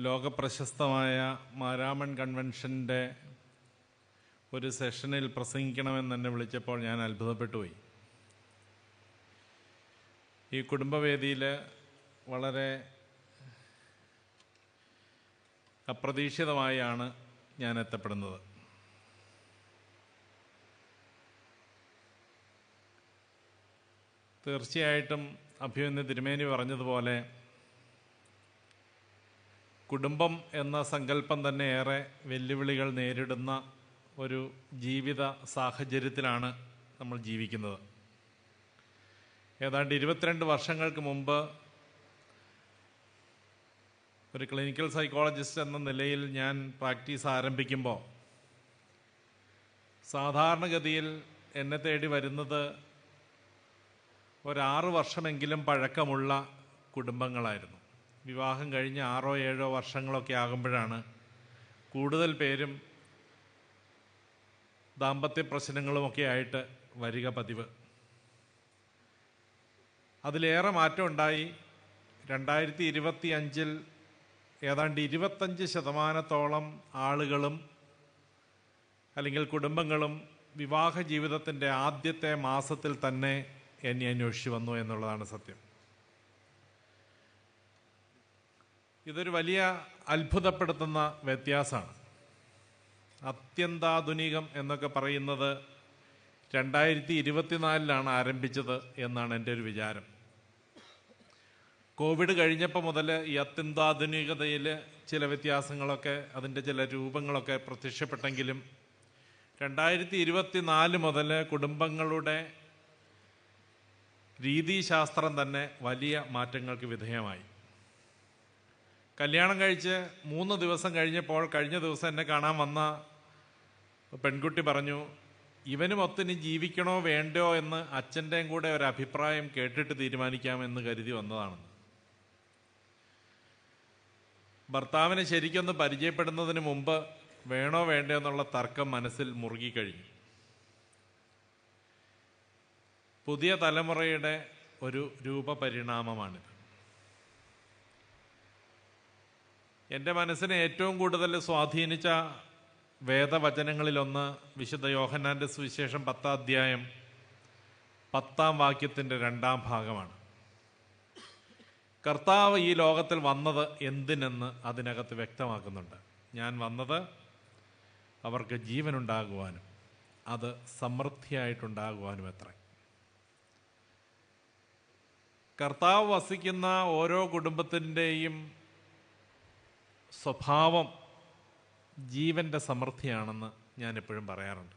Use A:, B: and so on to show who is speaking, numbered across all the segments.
A: ലോകപ്രശസ്തമായ മാരാമൺ കൺവെൻഷൻ്റെ ഒരു സെഷനിൽ പ്രസംഗിക്കണമെന്ന് എന്നെ വിളിച്ചപ്പോൾ ഞാൻ അത്ഭുതപ്പെട്ടുപോയി. ഈ കുടുംബവേദിയിൽ വളരെ അപ്രതീക്ഷിതമായാണ് ഞാൻ എത്തപ്പെടുന്നത്. തീർച്ചയായിട്ടും അഭിമന്യ തിരുമേനി പറഞ്ഞതുപോലെ കുടുംബം എന്ന സങ്കല്പം തന്നെ ഏറെ വെല്ലുവിളികൾ നേരിടുന്ന ഒരു ജീവിത സാഹചര്യത്തിലാണ് നമ്മൾ ജീവിക്കുന്നത്. ഏതാണ്ട് 22 വർഷങ്ങൾക്ക് മുമ്പ് ഒരു ക്ലിനിക്കൽ സൈക്കോളജിസ്റ്റ് എന്ന നിലയിൽ ഞാൻ പ്രാക്ടീസ് ആരംഭിക്കുമ്പോൾ സാധാരണഗതിയിൽ എന്നെ തേടി വരുന്നത് 6 വർഷമെങ്കിലും പഴക്കമുള്ള കുടുംബങ്ങളായിരുന്നു. വിവാഹം കഴിഞ്ഞ് 6-7 വർഷങ്ങളൊക്കെ ആകുമ്പോഴാണ് കൂടുതൽ പേരും ദാമ്പത്യ പ്രശ്നങ്ങളുമൊക്കെ ആയിട്ട് വരിക പതിവ്. അതിലേറെ മാറ്റം ഉണ്ടായി. 2025 ഏതാണ്ട് 25% ആളുകളും അല്ലെങ്കിൽ കുടുംബങ്ങളും വിവാഹ ജീവിതത്തിൻ്റെ ആദ്യത്തെ മാസത്തിൽ തന്നെ എന്നെ അന്വേഷിച്ചു വന്നു എന്നുള്ളതാണ് സത്യം. ഇതൊരു വലിയ അത്ഭുതപ്പെടുത്തുന്ന വ്യത്യാസമാണ്. അത്യന്താധുനികം എന്നൊക്കെ പറയുന്നത് 2024 ആരംഭിച്ചത് എന്നാണ് എൻ്റെ ഒരു വിചാരം. കോവിഡ് കഴിഞ്ഞപ്പോൾ മുതൽ ഈ അത്യന്താധുനികതയിൽ ചില വ്യത്യാസങ്ങളൊക്കെ അതിൻ്റെ ചില രൂപങ്ങളൊക്കെ പ്രത്യക്ഷപ്പെട്ടെങ്കിലും 2024 മുതൽ കുടുംബങ്ങളുടെ രീതിശാസ്ത്രം തന്നെ വലിയ മാറ്റങ്ങൾക്ക് വിധേയമായി. കല്യാണം കഴിച്ച് 3 ദിവസം കഴിഞ്ഞപ്പോൾ കഴിഞ്ഞ ദിവസം എന്നെ കാണാൻ വന്ന പെൺകുട്ടി പറഞ്ഞു, ഇവനുമൊത്തിനി ജീവിക്കണോ വേണ്ടോ എന്ന് അച്ഛൻ്റെയും കൂടെ ഒരു അഭിപ്രായം കേട്ടിട്ട് തീരുമാനിക്കാമെന്ന് കരുതി വന്നതാണെന്ന്. ഭർത്താവിനെ ശരിക്കൊന്ന് പരിചയപ്പെടുന്നതിന് മുമ്പ് വേണോ വേണ്ടോ എന്നുള്ള തർക്കം മനസ്സിൽ മുറുകിക്കഴിഞ്ഞു. പുതിയ തലമുറയുടെ ഒരു രൂപപരിണാമമാണിത്. എൻ്റെ മനസ്സിനെ ഏറ്റവും കൂടുതൽ സ്വാധീനിച്ച വേദവചനങ്ങളിലൊന്ന് വിശുദ്ധ യോഹന്നാൻ്റെ സുവിശേഷം 10-ാം അധ്യായം 10-ാം വാക്യത്തിൻ്റെ 2-ാം ഭാഗമാണ്. കർത്താവ് ഈ ലോകത്തിൽ വന്നത് എന്തിനെന്ന് അതിനകത്ത് വ്യക്തമാക്കുന്നുണ്ട്. ഞാൻ വന്നത് അവർക്ക് ജീവനുണ്ടാകുവാനും അത് സമൃദ്ധിയായിട്ടുണ്ടാകുവാനും അത്രേ. കർത്താവ് വസിക്കുന്ന ഓരോ കുടുംബത്തിൻ്റെയും സ്വഭാവം ജീവൻ്റെ സമൃദ്ധിയാണെന്ന് ഞാനെപ്പോഴും പറയാറുണ്ട്.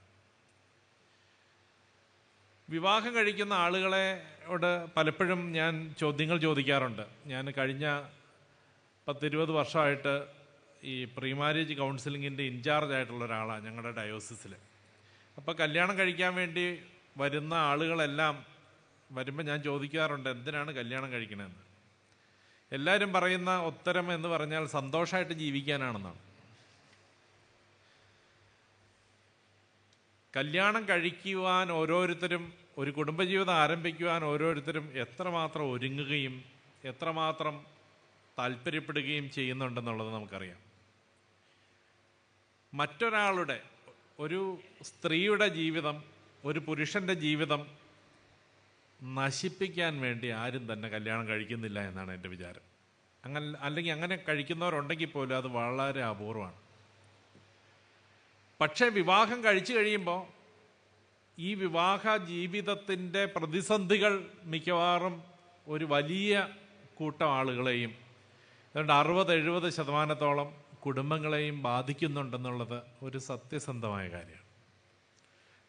A: വിവാഹം കഴിക്കുന്ന ആളുകളോട് പലപ്പോഴും ഞാൻ ചോദ്യങ്ങൾ ചോദിക്കാറുണ്ട്. ഞാൻ കഴിഞ്ഞ 10-20 വർഷമായിട്ട് ഈ പ്രീ മാരേജ് കൗൺസിലിങ്ങിൻ്റെ ഇൻചാർജ് ആയിട്ടുള്ള ഒരാളാണ് ഞങ്ങളുടെ ഡയോസിസിൽ. അപ്പോൾ കല്യാണം കഴിക്കാൻ വേണ്ടി വരുന്ന ആളുകളെല്ലാം വരുമ്പോൾ ഞാൻ ചോദിക്കാറുണ്ട്, എന്തിനാണ് കല്യാണം കഴിക്കണമെന്ന്. എല്ലാവരും പറയുന്ന ഉത്തരം എന്ന് പറഞ്ഞാൽ സന്തോഷമായിട്ട് ജീവിക്കാനാണെന്നാണ്. കല്യാണം കഴിക്കുവാൻ ഓരോരുത്തരും, ഒരു കുടുംബജീവിതം ആരംഭിക്കുവാൻ ഓരോരുത്തരും എത്രമാത്രം ഒരുങ്ങുകയും എത്രമാത്രം താല്പര്യപ്പെടുകയും ചെയ്യുന്നുണ്ടെന്നുള്ളത് നമുക്കറിയാം. മറ്റൊരാളുടെ, ഒരു സ്ത്രീയുടെ ജീവിതം, ഒരു പുരുഷൻ്റെ ജീവിതം നശിപ്പിക്കാൻ വേണ്ടി ആരും തന്നെ കല്യാണം കഴിക്കുന്നില്ല എന്നാണ് എൻ്റെ വിചാരം. അല്ലെങ്കിൽ അങ്ങനെ കഴിക്കുന്നവരുണ്ടെങ്കിൽ പോലും അത് വളരെ അപൂർവമാണ്. പക്ഷേ വിവാഹം കഴിച്ചു കഴിയുമ്പോൾ ഈ വിവാഹ ജീവിതത്തിൻ്റെ പ്രതിസന്ധികൾ മിക്കവാറും ഒരു വലിയ കൂട്ടം ആളുകളെയും, അതുകൊണ്ട് 60-70% കുടുംബങ്ങളെയും ബാധിക്കുന്നുണ്ടെന്നുള്ളത് ഒരു സത്യസന്ധമായ കാര്യമാണ്.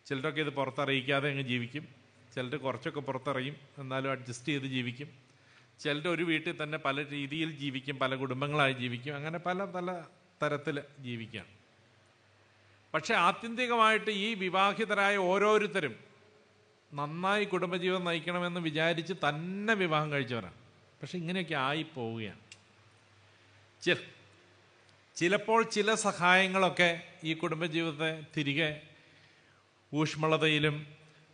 A: ചിലരൊക്കെ ഇത് പുറത്തറിയിക്കാതെ അങ്ങ് ജീവിക്കും, ചിലർ കുറച്ചൊക്കെ പുറത്തറിയും, എന്നാലും അഡ്ജസ്റ്റ് ചെയ്ത് ജീവിക്കും. ചിലർ ഒരു വീട്ടിൽ തന്നെ പല രീതിയിൽ ജീവിക്കും, പല കുടുംബങ്ങളായി ജീവിക്കും, അങ്ങനെ പല തരത്തിൽ ജീവിക്കാം. പക്ഷെ ആത്യന്തികമായിട്ട് ഈ വിവാഹിതരായ ഓരോരുത്തരും നന്നായി കുടുംബജീവിതം നയിക്കണമെന്ന് വിചാരിച്ച് തന്നെ വിവാഹം കഴിച്ചവരാണ്. പക്ഷെ ഇങ്ങനെയൊക്കെ ആയിപ്പോവുകയാണ്. ചിലപ്പോൾ ചില സഹായങ്ങളൊക്കെ ഈ കുടുംബജീവിതത്തെ തിരികെ ഊഷ്മളതയിലും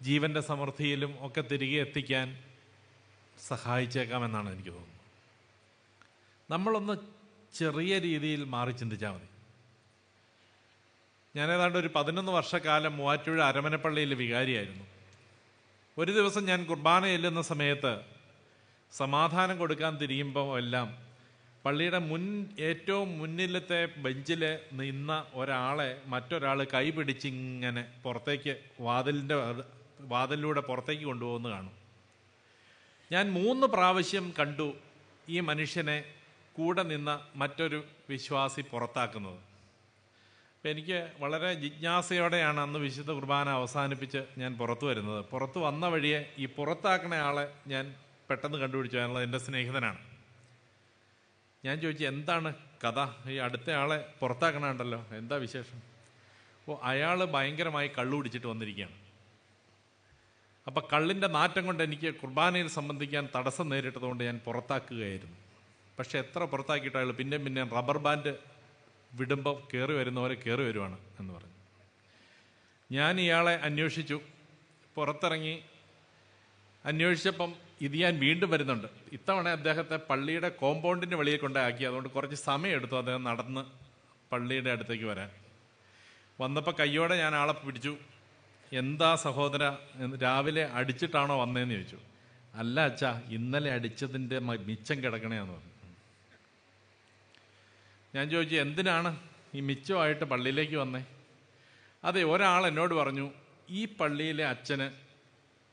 A: ജീവൻ്റെ സമൃദ്ധിയിലും ഒക്കെ തിരികെ എത്തിക്കാൻ സഹായിച്ചേക്കാമെന്നാണ് എനിക്ക് തോന്നുന്നത്. നമ്മളൊന്ന് ചെറിയ രീതിയിൽ മാറി ചിന്തിച്ചാൽ മതി. ഞാനേതാണ്ട് ഒരു 11 വർഷക്കാലം മൂവാറ്റുപുഴ അരമനപ്പള്ളിയിൽ വികാരിയായിരുന്നു. ഒരു ദിവസം ഞാൻ കുർബാന ചെല്ലുന്ന സമയത്ത് സമാധാനം കൊടുക്കാൻ തിരിയുമ്പോൾ എല്ലാം പള്ളിയുടെ ഏറ്റവും മുന്നിലത്തെ ബെഞ്ചിൽ നിന്ന ഒരാളെ മറ്റൊരാൾ കൈ പിടിച്ചിങ്ങനെ പുറത്തേക്ക് വാതിലിലൂടെ പുറത്തേക്ക് കൊണ്ടുപോകുന്നത് കാണും. ഞാൻ 3 പ്രാവശ്യം കണ്ടു ഈ മനുഷ്യനെ കൂടെ നിന്ന മറ്റൊരു വിശ്വാസി പുറത്താക്കുന്നത്. അപ്പം എനിക്ക് വളരെ ജിജ്ഞാസയോടെയാണ് അന്ന് വിശുദ്ധ കുർബാന അവസാനിപ്പിച്ച് ഞാൻ പുറത്തു വരുന്നത്. പുറത്ത് വന്ന വഴിയെ ഈ പുറത്താക്കണ ആളെ ഞാൻ പെട്ടെന്ന് കണ്ടുപിടിച്ചു. അയാൾ എൻ്റെ സ്നേഹിതനാണ്. ഞാൻ ചോദിച്ചു, എന്താണ് കഥ? ഈ അടുത്ത ആളെ പുറത്താക്കണുണ്ടല്ലോ, എന്താ വിശേഷം? അയാൾ ഭയങ്കരമായി കള്ളു കുടിച്ചിട്ട് വന്നിരിക്കുകയാണ്. അപ്പം കള്ളിൻ്റെ നാറ്റം കൊണ്ട് എനിക്ക് കുർബാനയിൽ സംബന്ധിക്കാൻ തടസ്സം നേരിട്ടതുകൊണ്ട് ഞാൻ പുറത്താക്കുകയായിരുന്നു. പക്ഷെ എത്ര പുറത്താക്കിയിട്ട് അയാൾ പിന്നെയും റബ്ബർ ബാൻഡ് വിടുമ്പോൾ കയറി വരുന്നവരെ കയറി വരുവാണ് എന്ന് പറഞ്ഞു. ഞാൻ ഇയാളെ അന്വേഷിച്ചു. പുറത്തിറങ്ങി അന്വേഷിച്ചപ്പം ഇത് ഞാൻ വീണ്ടും വരുന്നുണ്ട്. ഇത്തവണ അദ്ദേഹത്തെ പള്ളിയുടെ കോമ്പൗണ്ടിന് വെളിയിൽ കൊണ്ടാക്കി. അതുകൊണ്ട് കുറച്ച് സമയം എടുത്തു അദ്ദേഹം നടന്ന് പള്ളിയുടെ അടുത്തേക്ക് വരാൻ. വന്നപ്പോൾ കയ്യോടെ ഞാൻ ആളെ പിടിച്ചു. എന്താ സഹോദര, രാവിലെ അടിച്ചിട്ടാണോ വന്നതെന്ന് ചോദിച്ചു. അല്ല അച്ഛാ, ഇന്നലെ അടിച്ചതിൻ്റെ മിച്ചം കിടക്കണേന്ന് പറഞ്ഞു. ഞാൻ ചോദിച്ചു, എന്തിനാണ് ഈ മിച്ചമായിട്ട് പള്ളിയിലേക്ക് വന്നേ? അതെ, ഒരാൾ എന്നോട് പറഞ്ഞു ഈ പള്ളിയിലെ അച്ഛന്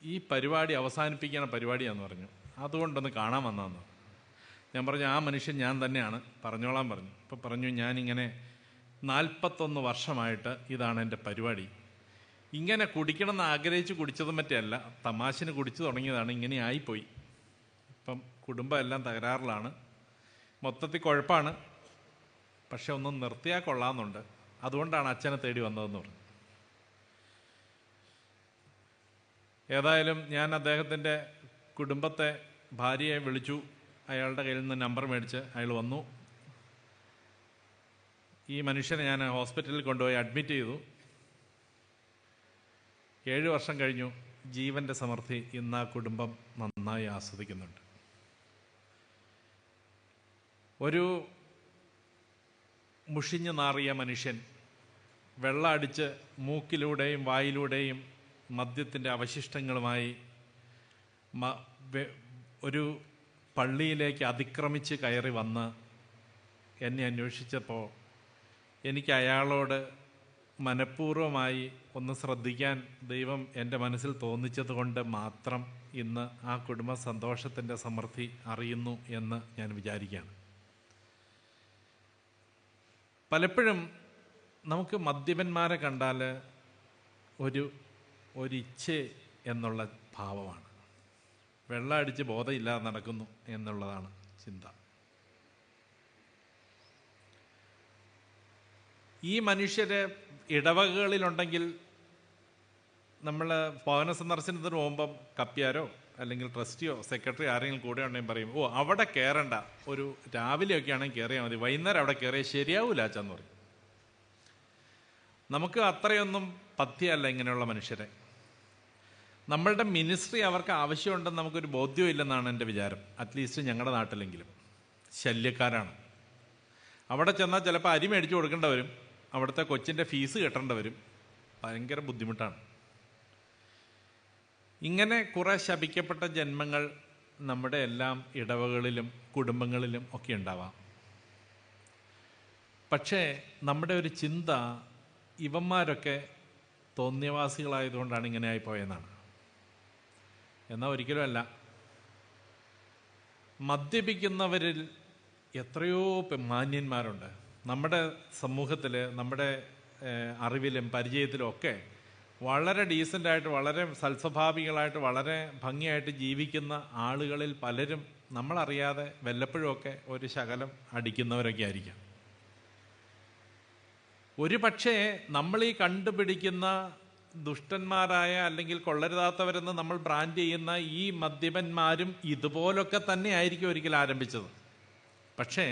A: ഈ പരിപാടി അവസാനിപ്പിക്കണ പരിപാടിയാന്ന് പറഞ്ഞു, അതുകൊണ്ടൊന്ന് കാണാൻ വന്നതെന്ന്. ഞാൻ പറഞ്ഞു, ആ മനുഷ്യൻ ഞാൻ തന്നെയാണ്, പറഞ്ഞോളാൻ പറഞ്ഞു. അപ്പോൾ പറഞ്ഞു, ഞാനിങ്ങനെ 41 വർഷമായിട്ട് ഇതാണ് എൻ്റെ പരിപാടി. ഇങ്ങനെ കുടിക്കണമെന്ന് ആഗ്രഹിച്ച് കുടിച്ചതും മറ്റല്ല, തമാശന് കുടിച്ചു തുടങ്ങിയതാണ്, ഇങ്ങനെ ആയിപ്പോയി. ഇപ്പം കുടുംബം എല്ലാം തകരാറിലാണ്, മൊത്തത്തിൽ കുഴപ്പമാണ്. പക്ഷെ ഒന്നും നിർത്തിയാൽ കൊള്ളാമെന്നുണ്ട്, അതുകൊണ്ടാണ് അച്ഛനെ തേടി വന്നതെന്ന് പറഞ്ഞു. ഏതായാലും ഞാൻ അദ്ദേഹത്തിൻ്റെ കുടുംബത്തെ, ഭാര്യയെ വിളിച്ചു. അയാളുടെ കയ്യിൽ നിന്ന് നമ്പർ മേടിച്ച് അയാൾ വന്നു. ഈ മനുഷ്യനെ ഞാൻ ഹോസ്പിറ്റലിൽ കൊണ്ടുപോയി അഡ്മിറ്റ് ചെയ്തു. 7 വർഷം കഴിഞ്ഞു. ജീവൻ്റെ സമൃദ്ധി ഇന്ന് ആ കുടുംബം നന്നായി ആസ്വദിക്കുന്നുണ്ട്. ഒരു മുഷിഞ്ഞു നാറിയ മനുഷ്യൻ വെള്ളം അടിച്ച് മൂക്കിലൂടെയും വായിലൂടെയും മദ്യത്തിൻ്റെ അവശിഷ്ടങ്ങളുമായി ഒരു പള്ളിയിലേക്ക് അതിക്രമിച്ച് കയറി വന്ന് എന്നെ അന്വേഷിച്ചപ്പോൾ എനിക്ക് അയാളോട് മനഃപൂർവ്വമായി ഒന്ന് ശ്രദ്ധിക്കാൻ ദൈവം എൻ്റെ മനസ്സിൽ തോന്നിച്ചത് കൊണ്ട് മാത്രം ഇന്ന് ആ കുടുംബ സന്തോഷത്തിൻ്റെ സമൃദ്ധി അറിയുന്നു എന്ന് ഞാൻ വിചാരിക്കുകയാണ്. പലപ്പോഴും നമുക്ക് മദ്യപന്മാരെ കണ്ടാൽ ഒരിച്ഛ എന്നുള്ള ഭാവമാണ്. വെള്ളം അടിച്ച് ബോധമില്ലാതെ നടക്കുന്നു എന്നുള്ളതാണ് ചിന്ത. ഈ മനുഷ്യരെ ഇടവകകളിലുണ്ടെങ്കിൽ നമ്മൾ ഭവന സന്ദർശനത്തിന് പോകുമ്പം കപ്പ്യാരോ അല്ലെങ്കിൽ ട്രസ്റ്റിയോ സെക്രട്ടറി ആരെങ്കിലും കൂടെ ഉണ്ടെങ്കിൽ പറയും, അവിടെ കയറണ്ട, ഒരു രാവിലെയൊക്കെ ആണെങ്കിൽ കയറിയാൽ മതി, വൈകുന്നേരം അവിടെ കയറിയാൽ ശരിയാവില്ല അച്ഛന്ന് പറയും. നമുക്ക് അത്രയൊന്നും പഥ്യമല്ല ഇങ്ങനെയുള്ള മനുഷ്യരെ. നമ്മളുടെ മിനിസ്ട്രി അവർക്ക് ആവശ്യമുണ്ടെന്ന് നമുക്കൊരു ബോധ്യം ഇല്ലെന്നാണ് എൻ്റെ വിചാരം. അറ്റ്ലീസ്റ്റ് ഞങ്ങളുടെ നാട്ടിലെങ്കിലും ശല്യക്കാരാണ്. അവിടെ ചെന്നാൽ ചിലപ്പോൾ അരി മേടിച്ചു കൊടുക്കേണ്ടി വരും, അവിടുത്തെ കൊച്ചിൻ്റെ ഫീസ് കെട്ടേണ്ടി വരും, ഭയങ്കര ബുദ്ധിമുട്ടാണ്. ഇങ്ങനെ കുറേ ശപിക്കപ്പെട്ട ജന്മങ്ങൾ നമ്മുടെ എല്ലാം ഇടവകളിലും കുടുംബങ്ങളിലും ഒക്കെ ഉണ്ടാവാം. പക്ഷേ നമ്മുടെ ഒരു ചിന്ത ഇവന്മാരൊക്കെ തോന്നിയവാസികളായതുകൊണ്ടാണ് ഇങ്ങനെ ആയിപ്പോയെന്നാണ്. എന്നാൽ ഒരിക്കലും അല്ല. മദ്യപിക്കുന്നവരിൽ എത്രയോ മാന്യന്മാരുണ്ട് നമ്മുടെ സമൂഹത്തിൽ, നമ്മുടെ അറിവിലും പരിചയത്തിലും ഒക്കെ വളരെ ഡീസൻ്റായിട്ട്, വളരെ സൽസ്വഭാവികളായിട്ട്, വളരെ ഭംഗിയായിട്ട് ജീവിക്കുന്ന ആളുകളിൽ പലരും നമ്മളറിയാതെ വല്ലപ്പോഴുമൊക്കെ ഒരു ശകലം അടിക്കുന്നവരൊക്കെ ആയിരിക്കാം. ഒരു പക്ഷേ നമ്മൾ ഈ കണ്ടുപിടിക്കുന്ന ദുഷ്ടന്മാരായ അല്ലെങ്കിൽ കൊള്ളരുതാത്തവരെന്ന് നമ്മൾ ബ്രാൻഡ് ചെയ്യുന്ന ഈ മദ്യപന്മാരും ഇതുപോലൊക്കെ തന്നെ ആയിരിക്കും ഒരിക്കൽ ആരംഭിച്ചത്. പക്ഷേ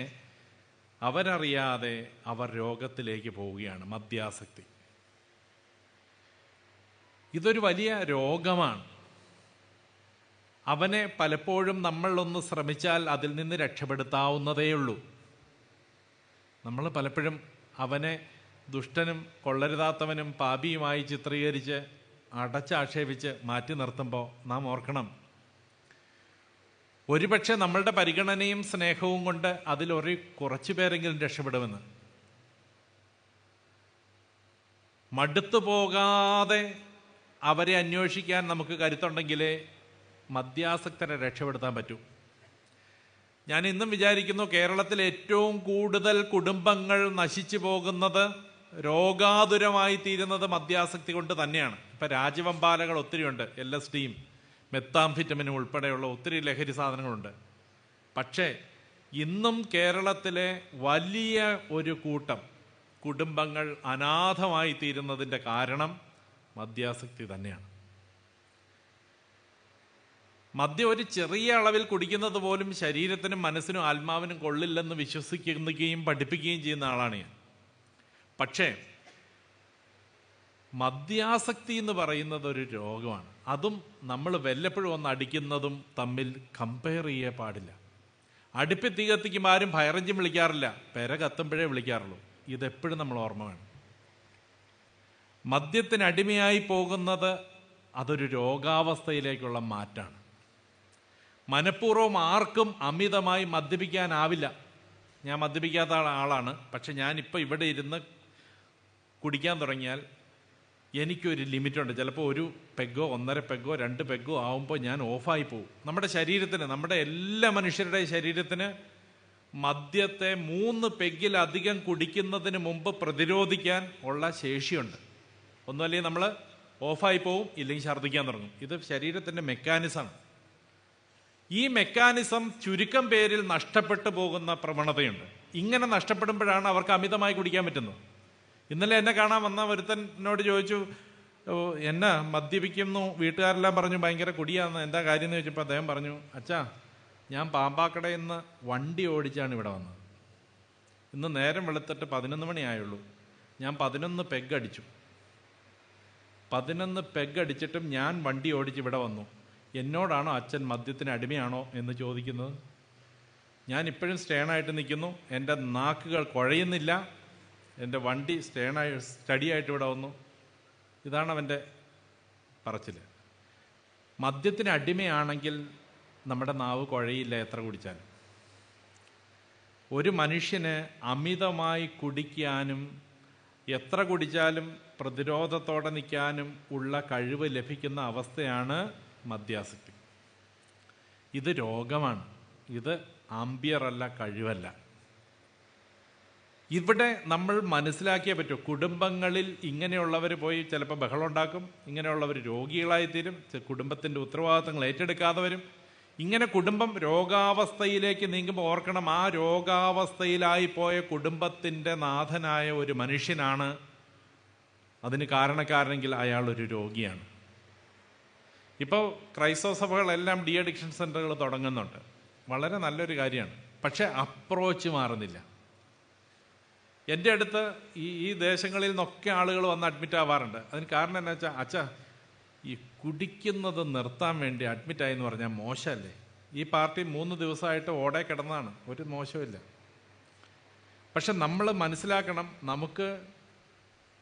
A: അവരറിയാതെ അവർ രോഗത്തിലേക്ക് പോവുകയാണ്. മദ്യാസക്തി ഇതൊരു വലിയ രോഗമാണ്. അവനെ പലപ്പോഴും നമ്മളൊന്ന് ശ്രമിച്ചാൽ അതിൽ നിന്ന് രക്ഷപ്പെടുത്താവുന്നതേയുള്ളൂ. നമ്മൾ പലപ്പോഴും അവനെ ദുഷ്ടനും കൊള്ളരുതാത്തവനും പാപിയുമായി ചിത്രീകരിച്ച് അടച്ചാക്ഷേപിച്ച് മാറ്റി നിർത്തുമ്പോൾ നാം ഓർക്കണം, ഒരുപക്ഷെ നമ്മളുടെ പരിഗണനയും സ്നേഹവും കൊണ്ട് കുറച്ചു പേരെങ്കിലും രക്ഷപ്പെടുമെന്ന്. മടുത്തു പോകാതെ അവരെ അന്വേഷിക്കാൻ നമുക്ക് കരുത്തുണ്ടെങ്കിലേ മദ്യാസക്തരെ രക്ഷപ്പെടുത്താൻ പറ്റൂ. ഞാൻ ഇന്നും വിചാരിക്കുന്നു, കേരളത്തിൽ ഏറ്റവും കൂടുതൽ കുടുംബങ്ങൾ നശിച്ചു പോകുന്നത്, രോഗാതുരമായി തീരുന്നത് മദ്യാസക്തി കൊണ്ട് തന്നെയാണ്. ഇപ്പം രാജവെമ്പാലകൾ ഒത്തിരിയുണ്ട്, LSDയും മെത്താംഫിറ്റമിനും ഉൾപ്പെടെയുള്ള ഒത്തിരി ലഹരി സാധനങ്ങളുണ്ട്. പക്ഷേ ഇന്നും കേരളത്തിലെ വലിയ ഒരു കൂട്ടം കുടുംബങ്ങൾ അനാഥമായി തീരുന്നതിൻ്റെ കാരണം മദ്യാസക്തി തന്നെയാണ്. മദ്യം ഒരു ചെറിയ അളവിൽ കുടിക്കുന്നത് പോലും ശരീരത്തിനും മനസ്സിനും ആത്മാവിനും കൊള്ളില്ലെന്ന് വിശ്വസിക്കുകയും പഠിപ്പിക്കുകയും ചെയ്യുന്ന ആളാണ് ഞാൻ. പക്ഷേ മദ്യാസക്തി എന്ന് പറയുന്നത് ഒരു രോഗമാണ്. അതും നമ്മൾ വല്ലപ്പോഴും ഒന്ന് അടിക്കുന്നതും തമ്മിൽ കമ്പയർ ചെയ്യാൻ പാടില്ല. അടുപ്പിൽ തീ കത്തിക്കുമ്പോൾ ആരും ഫയറെഞ്ചിൻ വിളിക്കാറില്ല, പെര കത്തുമ്പോഴേ വിളിക്കാറുള്ളൂ. ഇതെപ്പോഴും നമ്മൾ ഓർമ്മ വേണം. മദ്യത്തിന് അടിമയായി പോകുന്നത് അതൊരു രോഗാവസ്ഥയിലേക്കുള്ള മാറ്റാണ്. മനഃപൂർവ്വം ആർക്കും അമിതമായി മദ്യപിക്കാനാവില്ല. ഞാൻ മദ്യപിക്കാത്ത ആളാണ്. പക്ഷെ ഞാനിപ്പോൾ ഇവിടെ ഇരുന്ന് കുടിക്കാൻ തുടങ്ങിയാൽ എനിക്കൊരു ലിമിറ്റുണ്ട്. ചിലപ്പോൾ 1 പെഗോ 1.5 പെഗോ 2 പെഗോ ആവുമ്പോൾ ഞാൻ ഓഫായി പോകും. നമ്മുടെ ശരീരത്തിന്, നമ്മുടെ എല്ലാ മനുഷ്യരുടെ ശരീരത്തിന് മദ്യത്തെ 3 പെഗിലധികം കുടിക്കുന്നതിന് മുമ്പ് പ്രതിരോധിക്കാൻ ഉള്ള ശേഷിയുണ്ട്. ഒന്നുമല്ലെങ്കിൽ നമ്മൾ ഓഫായി പോവും, ഇല്ലെങ്കിൽ ഛർദ്ദിക്കാൻ തുടങ്ങും. ഇത് ശരീരത്തിൻ്റെ മെക്കാനിസമാണ്. ഈ മെക്കാനിസം ചുരുക്കം പേരിൽ നഷ്ടപ്പെട്ടു പോകുന്ന പ്രവണതയുണ്ട്. ഇങ്ങനെ നഷ്ടപ്പെടുമ്പോഴാണ് അവർക്ക് അമിതമായി കുടിക്കാൻ പറ്റുന്നത്. ഇന്നലെ എന്നെ കാണാൻ വന്ന ഒരുത്തനോട് ചോദിച്ചു, എന്നെ മദ്യപിക്കുന്നു, വീട്ടുകാരെല്ലാം പറഞ്ഞു ഭയങ്കര കുടിയാന്ന്, എന്താ കാര്യം എന്ന് ചോദിച്ചപ്പോൾ അദ്ദേഹം പറഞ്ഞു, അച്ഛാ ഞാൻ പാമ്പാക്കടയിൽ നിന്ന് വണ്ടി ഓടിച്ചാണ് ഇവിടെ വന്നത്. ഇന്ന് നേരം വെളുത്തിട്ട് 11 മണിയായുള്ളൂ. ഞാൻ 11 പെഗ് അടിച്ചു. 11 പെഗ് അടിച്ചിട്ടും ഞാൻ വണ്ടി ഓടിച്ച് ഇവിടെ വന്നു. എന്നോടാണോ അച്ഛൻ മദ്യത്തിന് അടിമയാണോ എന്ന് ചോദിക്കുന്നത്? ഞാൻ ഇപ്പോഴും സ്റ്റേണായിട്ട് നിൽക്കുന്നു, എൻ്റെ നാക്കുകൾ കുഴയുന്നില്ല, എൻ്റെ വണ്ടി സ്റ്റഡിയായിട്ട് ഇവിടെ വന്നു. ഇതാണ് അവൻ്റെ പറച്ചിൽ. മദ്യത്തിന് അടിമയാണെങ്കിൽ നമ്മുടെ നാവ് കുഴയില്ല എത്ര കുടിച്ചാലും. ഒരു മനുഷ്യന് അമിതമായി കുടിക്കാനും എത്ര കുടിച്ചാലും പ്രതിരോധത്തോടെ നിൽക്കാനും ഉള്ള കഴിവ് ലഭിക്കുന്ന അവസ്ഥയാണ് മദ്യാസക്തി. ഇത് രോഗമാണ്. ഇത് ആംബിയറല്ല, കഴിവല്ല. ഇവിടെ നമ്മൾ മനസ്സിലാക്കിയേ പറ്റൂ. കുടുംബങ്ങളിൽ ഇങ്ങനെയുള്ളവർ പോയി ചിലപ്പോൾ ബഹളം ഉണ്ടാക്കും, ഇങ്ങനെയുള്ളവർ രോഗികളായിത്തീരും, കുടുംബത്തിൻ്റെ ഉത്തരവാദിത്തങ്ങൾ ഏറ്റെടുക്കാതെ വരും. ഇങ്ങനെ കുടുംബം രോഗാവസ്ഥയിലേക്ക് നീങ്ങുമ്പോൾ ഓർക്കണം, ആ രോഗാവസ്ഥയിലായി പോയ കുടുംബത്തിൻ്റെ നാഥനായ ഒരു മനുഷ്യനാണ് അതിന് കാരണക്കാരനെങ്കിൽ അയാളൊരു രോഗിയാണ്. ഇപ്പോൾ ക്രൈസ്തവ സഭകളെല്ലാം ഡി അഡിക്ഷൻ സെൻ്ററുകൾ തുടങ്ങുന്നുണ്ട്. വളരെ നല്ലൊരു കാര്യമാണ്. പക്ഷേ അപ്രോച്ച് മാറുന്നില്ല. എൻ്റെ അടുത്ത് ഈ ദേശങ്ങളിൽ നിന്നൊക്കെ ആളുകൾ വന്ന് അഡ്മിറ്റ് ആവാറുണ്ട്. അതിന് കാരണം എന്നാ വെച്ചാൽ, അച്ഛാ ഈ കുടിക്കുന്നത് നിർത്താൻ വേണ്ടി അഡ്മിറ്റായി എന്ന് പറഞ്ഞാൽ മോശമല്ലേ? ഈ പാർട്ടി 3 ദിവസമായിട്ട് ഓടെ കിടന്നതാണ്, ഒരു മോശമില്ല. പക്ഷെ നമ്മൾ മനസ്സിലാക്കണം, നമുക്ക്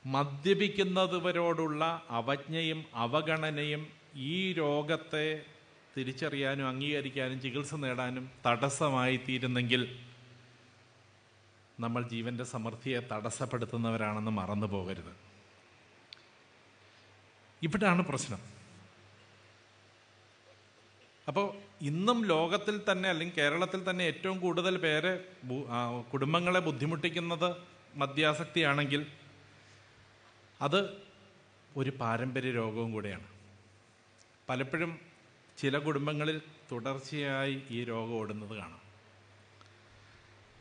A: മദ്യപിക്കുന്നവരോടുള്ള അവജ്ഞയും അവഗണനയും ഈ രോഗത്തെ തിരിച്ചറിയാനും അംഗീകരിക്കാനും ചികിത്സ നേടാനും തടസ്സമായി തീരുന്നെങ്കിൽ നമ്മൾ ജീവൻ്റെ സമൃദ്ധിയെ തടസ്സപ്പെടുത്തുന്നവരാണെന്ന് മറന്നു പോകരുത്. ഇവിടാണ് പ്രശ്നം. അപ്പോൾ ഇന്നും ലോകത്തിൽ തന്നെ അല്ലെങ്കിൽ കേരളത്തിൽ തന്നെ ഏറ്റവും കൂടുതൽ പേരെ കുടുംബങ്ങളെ ബുദ്ധിമുട്ടിക്കുന്നത് മദ്യാസക്തിയാണെങ്കിൽ അത് ഒരു പാരമ്പര്യ രോഗവും കൂടെയാണ്. പലപ്പോഴും ചില കുടുംബങ്ങളിൽ തുടർച്ചയായി ഈ രോഗം ഓടുന്നത് കാണാം.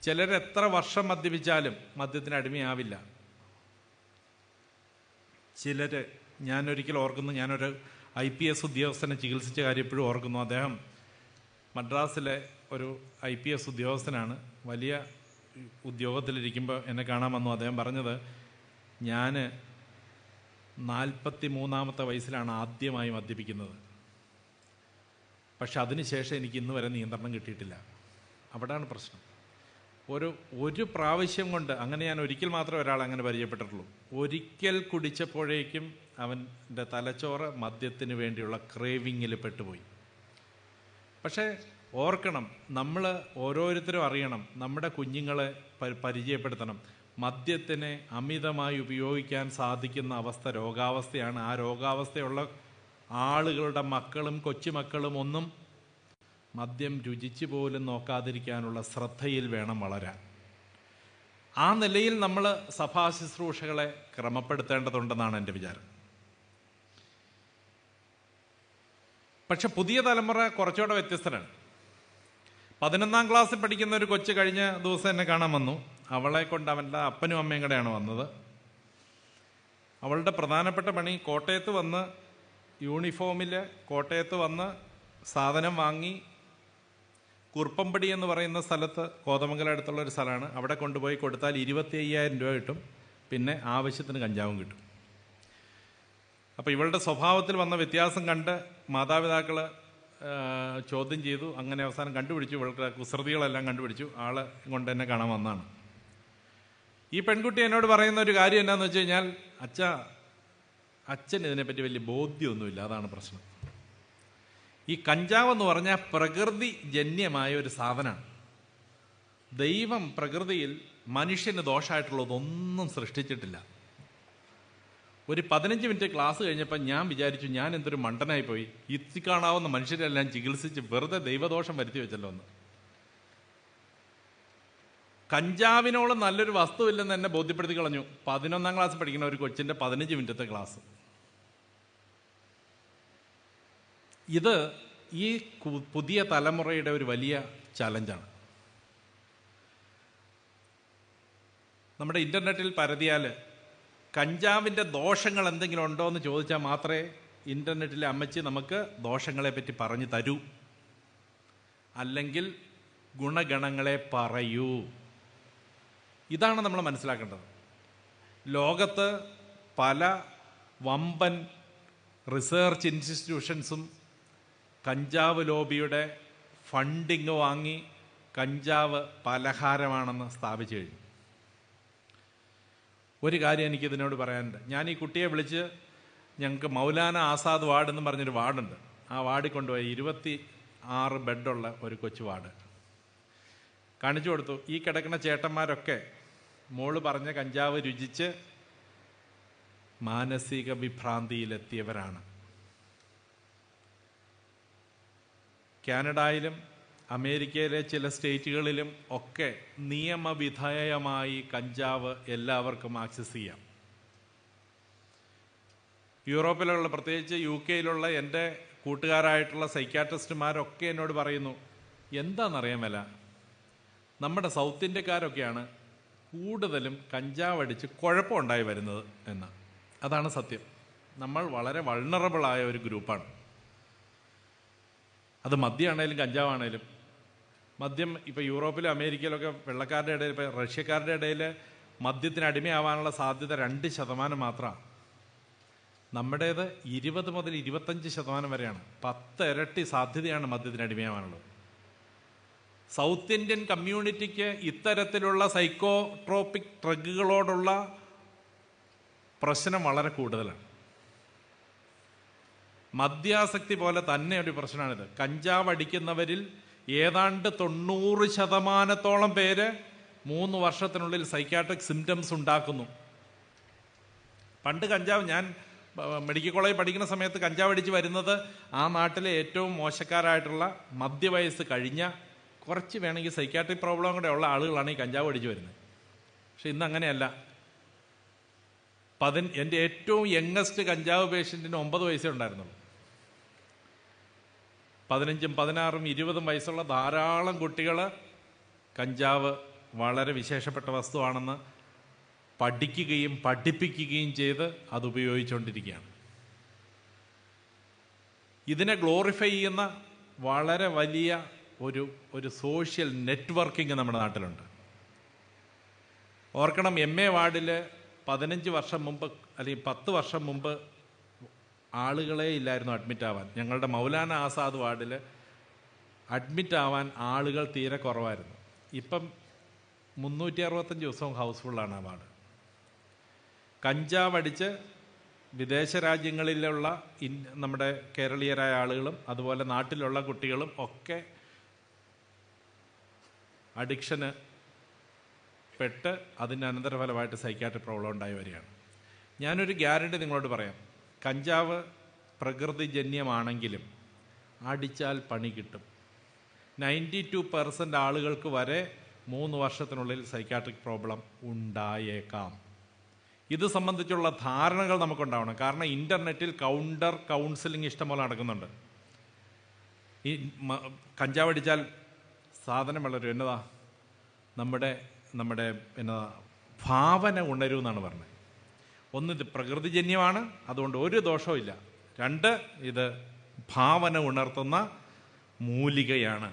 A: ചിലർ എത്ര വർഷം മദ്യപിച്ചാലും മദ്യത്തിന് അടിമയാവില്ല. ചിലർ, ഞാനൊരിക്കൽ ഓർക്കുന്നു, ഞാനൊരു IPS ഉദ്യോഗസ്ഥനെ ചികിത്സിച്ച കാര്യം എപ്പോഴും ഓർക്കുന്നു. അദ്ദേഹം മദ്രാസിലെ ഒരു IPS ഉദ്യോഗസ്ഥനാണ്. വലിയ ഉദ്യോഗത്തിലിരിക്കുമ്പോൾ എന്നെ കാണാൻ വന്നു. അദ്ദേഹം പറഞ്ഞത്, ഞാൻ 43-ാമത്തെ വയസ്സിലാണ് ആദ്യമായി മദ്യപിക്കുന്നത്. പക്ഷെ അതിനുശേഷം എനിക്ക് ഇന്ന് വരെ നിയന്ത്രണം കിട്ടിയിട്ടില്ല. അവിടെയാണ് പ്രശ്നം. ഒരു പ്രാവശ്യം കൊണ്ട്, അങ്ങനെ ഞാൻ ഒരിക്കൽ മാത്രമേ ഒരാൾ അങ്ങനെ പരിചയപ്പെട്ടിട്ടുള്ളൂ, ഒരിക്കൽ കുടിച്ചപ്പോഴേക്കും അവൻ്റെ തലച്ചോറ് മദ്യത്തിന് വേണ്ടിയുള്ള ക്രേവിങ്ങിൽ പെട്ടുപോയി. പക്ഷേ ഓർക്കണം, നമ്മൾ ഓരോരുത്തരും അറിയണം, നമ്മുടെ കുഞ്ഞുങ്ങളെ പരിചയപ്പെടുത്തണം, മദ്യത്തിനെ അമിതമായി ഉപയോഗിക്കാൻ സാധിക്കുന്ന അവസ്ഥ രോഗാവസ്ഥയാണ്. ആ രോഗാവസ്ഥയുള്ള ആളുകളുടെ മക്കളും കൊച്ചുമക്കളും ഒന്നും മദ്യം രുചിച്ചു പോലും നോക്കാതിരിക്കാനുള്ള ശ്രദ്ധയിൽ വേണം വളരാൻ. ആ നിലയിൽ നമ്മൾ സഭാ ശുശ്രൂഷകളെ ക്രമപ്പെടുത്തേണ്ടതുണ്ടെന്നാണ് എൻ്റെ വിചാരം. പക്ഷെ പുതിയ തലമുറ കുറച്ചുകൂടെ വ്യത്യസ്തരാണ്. 11ാം ക്ലാസ്സിൽ പഠിക്കുന്ന ഒരു കൊച്ച് കഴിഞ്ഞ ദിവസം എന്നെ കാണാൻ വന്നു. അവളെ കൊണ്ട് അവൻ്റെ അപ്പനും അമ്മയും കൂടെയാണ് വന്നത്. അവളുടെ പ്രധാനപ്പെട്ട പണി കോട്ടയത്ത് വന്ന് യൂണിഫോമിൽ കോട്ടയത്ത് വന്ന് സാധനം വാങ്ങി കുറുപ്പമ്പടി എന്ന് പറയുന്ന സ്ഥലത്ത്, കോതമംഗലം അടുത്തുള്ളൊരു സ്ഥലമാണ്, അവിടെ കൊണ്ടുപോയി കൊടുത്താൽ 25,000 രൂപ കിട്ടും. പിന്നെ ആവശ്യത്തിന് കഞ്ചാവും കിട്ടും. അപ്പോൾ ഇവളുടെ സ്വഭാവത്തിൽ വന്ന വ്യത്യാസം കണ്ട് മാതാപിതാക്കൾ ചോദ്യം ചെയ്തു. അങ്ങനെ അവസാനം കണ്ടുപിടിച്ചു, ഇവൾക്ക് കുസൃതികളെല്ലാം കണ്ടുപിടിച്ചു. ആള് കൊണ്ട് എന്നെ കാണാൻ വന്നതാണ്. ഈ പെൺകുട്ടി എന്നോട് പറയുന്ന ഒരു കാര്യം എന്താണെന്ന് വെച്ച് കഴിഞ്ഞാൽ, അച്ഛൻ ഇതിനെപ്പറ്റി വലിയ ബോധ്യമൊന്നുമില്ല, അതാണ് പ്രശ്നം. ഈ കഞ്ചാവെന്ന് പറഞ്ഞാൽ പ്രകൃതി ജന്യമായ ഒരു സാധനമാണ്. ദൈവം പ്രകൃതിയിൽ മനുഷ്യന് ദോഷമായിട്ടുള്ളതൊന്നും സൃഷ്ടിച്ചിട്ടില്ല. ഒരു 15 മിനിറ്റ് ക്ലാസ് കഴിഞ്ഞപ്പോൾ ഞാൻ വിചാരിച്ചു, ഞാൻ എന്തൊരു മണ്ടനായി പോയി, കാണാവുന്ന മനുഷ്യരെല്ലാം ചികിത്സിച്ച് വെറുതെ ദൈവദോഷം വരുത്തി വെച്ചല്ലോ എന്ന്. കഞ്ചാവിനോളം നല്ലൊരു വസ്തുവില്ലെന്ന് എന്നെ ബോധ്യപ്പെടുത്തി കളഞ്ഞു 11ാം ക്ലാസ് പഠിക്കുന്ന ഒരു കൊച്ചിൻ്റെ 15 മിനിറ്റത്തെ ക്ലാസ്. ഇത് ഈ പുതിയ തലമുറയുടെ ഒരു വലിയ ചലഞ്ചാണ്. നമ്മുടെ ഇൻ്റർനെറ്റിൽ പരതിയാൽ കഞ്ചാവിൻ്റെ ദോഷങ്ങൾ എന്തെങ്കിലും ഉണ്ടോ എന്ന് ചോദിച്ചാൽ മാത്രമേ ഇൻ്റർനെറ്റിലെ അമ്മച്ചി നമുക്ക് ദോഷങ്ങളെപ്പറ്റി പറഞ്ഞു തരൂ, അല്ലെങ്കിൽ ഗുണഗണങ്ങളെ പറയൂ. ഇതാണ് നമ്മൾ മനസ്സിലാക്കേണ്ടത്. ലോകത്ത് പല വമ്പൻ റിസർച്ച് ഇൻസ്റ്റിറ്റ്യൂഷൻസും കഞ്ചാവ് ലോബിയുടെ ഫണ്ടിങ് വാങ്ങി കഞ്ചാവ് പലഹാരമാണെന്ന് സ്ഥാപിച്ചു കഴിഞ്ഞു. ഒരു കാര്യം എനിക്കിതിനോട് പറയാനുണ്ട്. ഞാൻ ഈ കുട്ടിയെ വിളിച്ച്, ഞങ്ങൾക്ക് മൗലാന ആസാദ് വാർഡ് എന്ന് പറഞ്ഞൊരു വാർഡുണ്ട്, ആ വാർഡിൽ കൊണ്ടുപോയി 26 ബെഡുള്ള ഒരു കൊച്ചു വാർഡ് കാണിച്ചു കൊടുത്തു. ഈ കിടക്കുന്ന ചേട്ടന്മാരൊക്കെ മോള് പറഞ്ഞ കഞ്ചാവ് രുചിച്ച് മാനസിക വിഭ്രാന്തിയിലെത്തിയവരാണ്. കാനഡയിലും അമേരിക്കയിലെ ചില സ്റ്റേറ്റുകളിലും ഒക്കെ നിയമവിധേയമായി കഞ്ചാവ് എല്ലാവർക്കും ആക്സസ് ചെയ്യാം. യൂറോപ്പിലുള്ള, പ്രത്യേകിച്ച് UK എൻ്റെ കൂട്ടുകാരായിട്ടുള്ള സൈക്യാട്രിസ്റ്റുമാരൊക്കെ എന്നോട് പറയുന്നു, എന്താണെന്നറിയാമല്ല, നമ്മുടെ സൗത്ത് ഇന്ത്യക്കാരൊക്കെയാണ് കൂടുതലും കഞ്ചാവ് അടിച്ച് കുഴപ്പമുണ്ടായി വരുന്നത് എന്ന്. അതാണ് സത്യം. നമ്മൾ വളരെ വൾണറബിളായ ഒരു ഗ്രൂപ്പാണ്. അത് മദ്യമാണേലും കഞ്ചാവാണേലും. മദ്യം ഇപ്പോൾ യൂറോപ്പിലും അമേരിക്കയിലൊക്കെ വെള്ളക്കാരുടെ ഇടയിൽ, ഇപ്പോൾ റഷ്യക്കാരുടെ ഇടയിൽ മദ്യത്തിന് അടിമയാവാനുള്ള സാധ്യത 2% മാത്രമാണ്. നമ്മുടേത് 20 മുതൽ 25% വരെയാണ്. 10 ഇരട്ടി സാധ്യതയാണ് മദ്യത്തിന് അടിമയാവാനുള്ളത്. സൗത്ത് ഇന്ത്യൻ കമ്മ്യൂണിറ്റിക്ക് ഇത്തരത്തിലുള്ള സൈക്കോട്രോപിക് ഡ്രഗുകളോടുള്ള പ്രശ്നം വളരെ കൂടുതലാണ്. മദ്യാസക്തി പോലെ തന്നെ ഒരു പ്രശ്നമാണിത്. കഞ്ചാവ് അടിക്കുന്നവരിൽ ഏതാണ്ട് 90% പേര് 3 വർഷത്തിനുള്ളിൽ സൈക്യാട്രിക് സിംറ്റംസ് ഉണ്ടാക്കുന്നു. പണ്ട് കഞ്ചാവ്, ഞാൻ മെഡിക്കൽ കോളേജിൽ പഠിക്കുന്ന സമയത്ത് കഞ്ചാവ് അടിച്ച് വരുന്നത് ആ നാട്ടിലെ ഏറ്റവും മോശക്കാരായിട്ടുള്ള മധ്യവയസ്സ് കഴിഞ്ഞ, കുറച്ച് വേണമെങ്കിൽ സൈക്യാട്രിക് പ്രോബ്ലം കൂടെ ഉള്ള ആളുകളാണ് ഈ കഞ്ചാവ് അടിച്ച് വരുന്നത്. പക്ഷെ ഇന്ന് അങ്ങനെയല്ല. എൻ്റെ ഏറ്റവും യങ്ങസ്റ്റ് കഞ്ചാവ് പേഷ്യൻറ്റിന് 9 വയസ്സേ ഉണ്ടായിരുന്നുള്ളൂ. 15, 16, 20 വയസ്സുള്ള ധാരാളം കുട്ടികൾ കഞ്ചാവ് വളരെ വിശേഷപ്പെട്ട വസ്തുവാണെന്ന് പഠിക്കുകയും പഠിപ്പിക്കുകയും ചെയ്ത് അത് ഉപയോഗിച്ചുകൊണ്ടിരിക്കുകയാണ്. ഇതിനെ ഗ്ലോറിഫൈ ചെയ്യുന്ന വളരെ വലിയ ഒരു സോഷ്യൽ നെറ്റ്വർക്കിംഗ് നമ്മുടെ നാട്ടിലുണ്ട്. ഓർക്കണം, MA വാർഡിൽ 15 വർഷം മുമ്പ് അല്ലെങ്കിൽ 10 വർഷം മുമ്പ് ആളുകളെ ഇല്ലായിരുന്നു അഡ്മിറ്റ് ആവാൻ. ഞങ്ങളുടെ മൗലാന ആസാദ് വാർഡിൽ അഡ്മിറ്റ് ആവാൻ ആളുകൾ തീരെ കുറവായിരുന്നു. ഇപ്പം 365 ദിവസവും ഹൗസ്ഫുള്ളാണ് ആ വാർഡ്. കഞ്ചാവ് അടിച്ച് വിദേശ രാജ്യങ്ങളിലുള്ള നമ്മുടെ കേരളീയരായ ആളുകളും അതുപോലെ നാട്ടിലുള്ള കുട്ടികളും ഒക്കെ അഡിക്ഷന് പെട്ട് അതിൻ്റെ അനന്തരഫലമായിട്ട് സൈക്യാട്രിക് പ്രോബ്ലം ഉണ്ടായി വരികയാണ്. ഞാനൊരു ഗ്യാരണ്ടി നിങ്ങളോട് പറയാം. കഞ്ചാവ് പ്രകൃതിജന്യമാണെങ്കിലും അടിച്ചാൽ പണി കിട്ടും. 92% ആളുകൾക്ക് വരെ 3 വർഷത്തിനുള്ളിൽ സൈക്യാട്രിക് പ്രോബ്ലം ഉണ്ടായേക്കാം. ഇത് സംബന്ധിച്ചുള്ള ധാരണകൾ നമുക്കുണ്ടാവണം. കാരണം ഇൻ്റർനെറ്റിൽ കൗണ്ടർ കൗൺസിലിംഗ് ഇഷ്ടംപോലെ നടക്കുന്നുണ്ട്. ഈ കഞ്ചാവ് അടിച്ചാൽ സാധനം വളരും, എന്നതാ നമ്മുടെ എന്നതാ ഭാവന ഉണരൂ എന്നാണ് പറഞ്ഞത്. ഒന്ന്, ഇത് പ്രകൃതിജന്യമാണ്, അതുകൊണ്ട് ഒരു ദോഷവും ഇല്ല. 2, ഇത് ഭാവന ഉണർത്തുന്ന മൂലികയാണ്.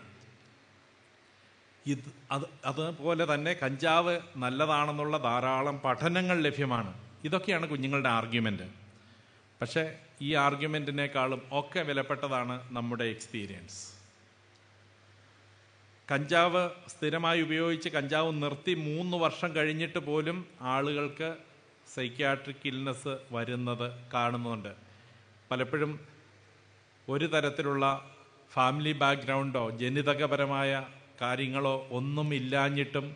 A: അതുപോലെ തന്നെ കഞ്ചാവ് നല്ലതാണെന്നുള്ള ധാരാളം പഠനങ്ങൾ ലഭ്യമാണ്. ഇതൊക്കെയാണ് കുഞ്ഞുങ്ങളുടെ ആർഗ്യുമെൻ്റ്. പക്ഷേ ഈ ആർഗ്യുമെൻറ്റിനേക്കാളും ഒക്കെ വിലപ്പെട്ടതാണ് നമ്മുടെ എക്സ്പീരിയൻസ്. കഞ്ചാവ് സ്ഥിരമായി ഉപയോഗിച്ച് കഞ്ചാവ് നിർത്തി 3 വർഷം കഴിഞ്ഞിട്ട് പോലും ആളുകൾക്ക് സൈക്യാട്രിക് ഇൽനെസ് വരുന്നത് കാണുന്നുണ്ട്. പലപ്പോഴും ഒരു തരത്തിലുള്ള ഫാമിലി ബാക്ക്ഗ്രൗണ്ടോ ജനിതകപരമായ കാര്യങ്ങളോ ഒന്നും ഇല്ലാഞ്ഞിട്ടും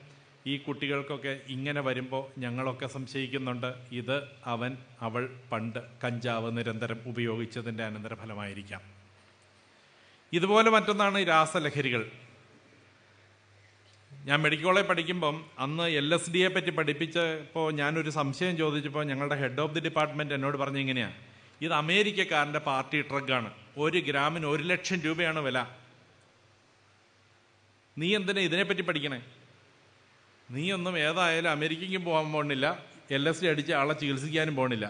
A: ഈ കുട്ടികൾക്കൊക്കെ ഇങ്ങനെ വരുമ്പോൾ ഞങ്ങളൊക്കെ സംശയിക്കുന്നുണ്ട്, ഇത് അവൾ പണ്ട് കഞ്ചാവ് നിരന്തരം ഉപയോഗിച്ചതിൻ്റെ അനന്തരഫലമായിരിക്കാം. ഇതുപോലെ മറ്റൊന്നാണ് ഈ രാസലഹരികൾ. ഞാൻ മെഡിക്കൽ കോളേജ് പഠിക്കുമ്പം അന്ന് LSDയെ പറ്റി പഠിപ്പിച്ചപ്പോൾ ഞാനൊരു സംശയം ചോദിച്ചപ്പോൾ ഞങ്ങളുടെ ഹെഡ് ഓഫ് ദി ഡിപ്പാർട്ട്മെൻറ്റ് എന്നോട് പറഞ്ഞ ഇങ്ങനെയാണ്: ഇത് അമേരിക്കക്കാരൻ്റെ പാർട്ടി ഡ്രഗാണ്, 1 ഗ്രാമിന് 1 ലക്ഷം രൂപയാണ് വില. നീ എന്തിനാ ഇതിനെപ്പറ്റി പഠിക്കണേ? നീ ഒന്നും ഏതായാലും അമേരിക്കയ്ക്കും പോകാൻ പോകണില്ല, LSD അടിച്ച് ആളെ ചികിത്സിക്കാനും പോകണില്ല.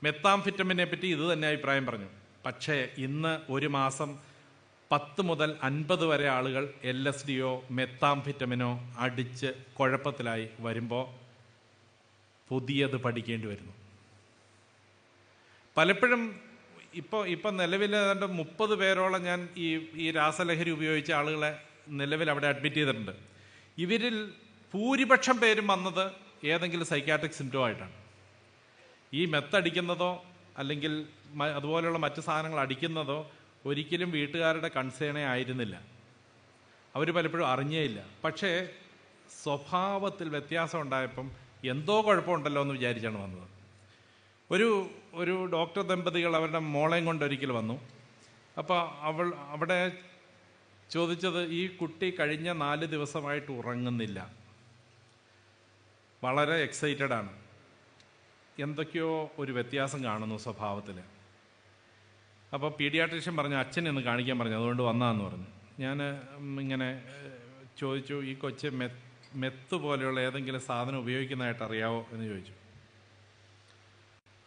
A: മെത്താംഫെറ്റമിനെ പറ്റി ഇത് തന്നെ അഭിപ്രായം പറഞ്ഞു. പക്ഷേ ഇന്ന് ഒരു മാസം 10 മുതൽ 50 വരെ ആളുകൾ LSDയോ മെത്താംഫെറ്റമിനോ അടിച്ച് കുഴപ്പത്തിലായി വരുമ്പോൾ പുതിയത് പഠിക്കേണ്ടി വരുന്നു. പലപ്പോഴും ഇപ്പം നിലവിൽ 30 പേരോളം ഞാൻ ഈ രാസലഹരി ഉപയോഗിച്ച ആളുകളെ നിലവിൽ അവിടെ അഡ്മിറ്റ് ചെയ്തിട്ടുണ്ട്. ഇവരിൽ ഭൂരിപക്ഷം പേരും വന്നത് ഏതെങ്കിലും സൈക്യാട്രിക് സിംറ്റം ആയിട്ടാണ്. ഈ മെത്തടിക്കുന്നതോ അല്ലെങ്കിൽ അതുപോലെയുള്ള മറ്റു സാധനങ്ങൾ അടിക്കുന്നതോ ഒരിക്കലും വീട്ടുകാരുടെ കൺസേണേ ആയിരുന്നില്ല. അവർ പലപ്പോഴും അറിഞ്ഞേയില്ല. പക്ഷേ സ്വഭാവത്തിൽ വ്യത്യാസം ഉണ്ടായപ്പം എന്തോ കുഴപ്പമുണ്ടല്ലോ എന്ന് വിചാരിച്ചാണ് വന്നത്. ഒരു ഡോക്ടർ ദമ്പതികൾ അവരുടെ മോളെയും കൊണ്ടൊരിക്കൽ വന്നു. അപ്പോൾ അവിടെ ചോദിച്ചത്, ഈ കുട്ടി കഴിഞ്ഞ 4 ദിവസമായിട്ട് ഉറങ്ങുന്നില്ല, വളരെ എക്സൈറ്റഡ് ആണ്, എന്തൊക്കെയോ ഒരു വ്യത്യാസം കാണുന്നു സ്വഭാവത്തിൽ. അപ്പോൾ പീഡിയാട്രീഷ്യൻ പറഞ്ഞു അച്ഛനെ ഒന്ന് കാണിക്കാൻ പറഞ്ഞു, അതുകൊണ്ട് വന്നതെന്ന് പറഞ്ഞു. ഞാൻ ഇങ്ങനെ ചോദിച്ചു, ഈ കൊച്ച് മെത്ത് പോലെയുള്ള ഏതെങ്കിലും സാധനം ഉപയോഗിക്കുന്നതായിട്ട് അറിയാവോ എന്ന് ചോദിച്ചു.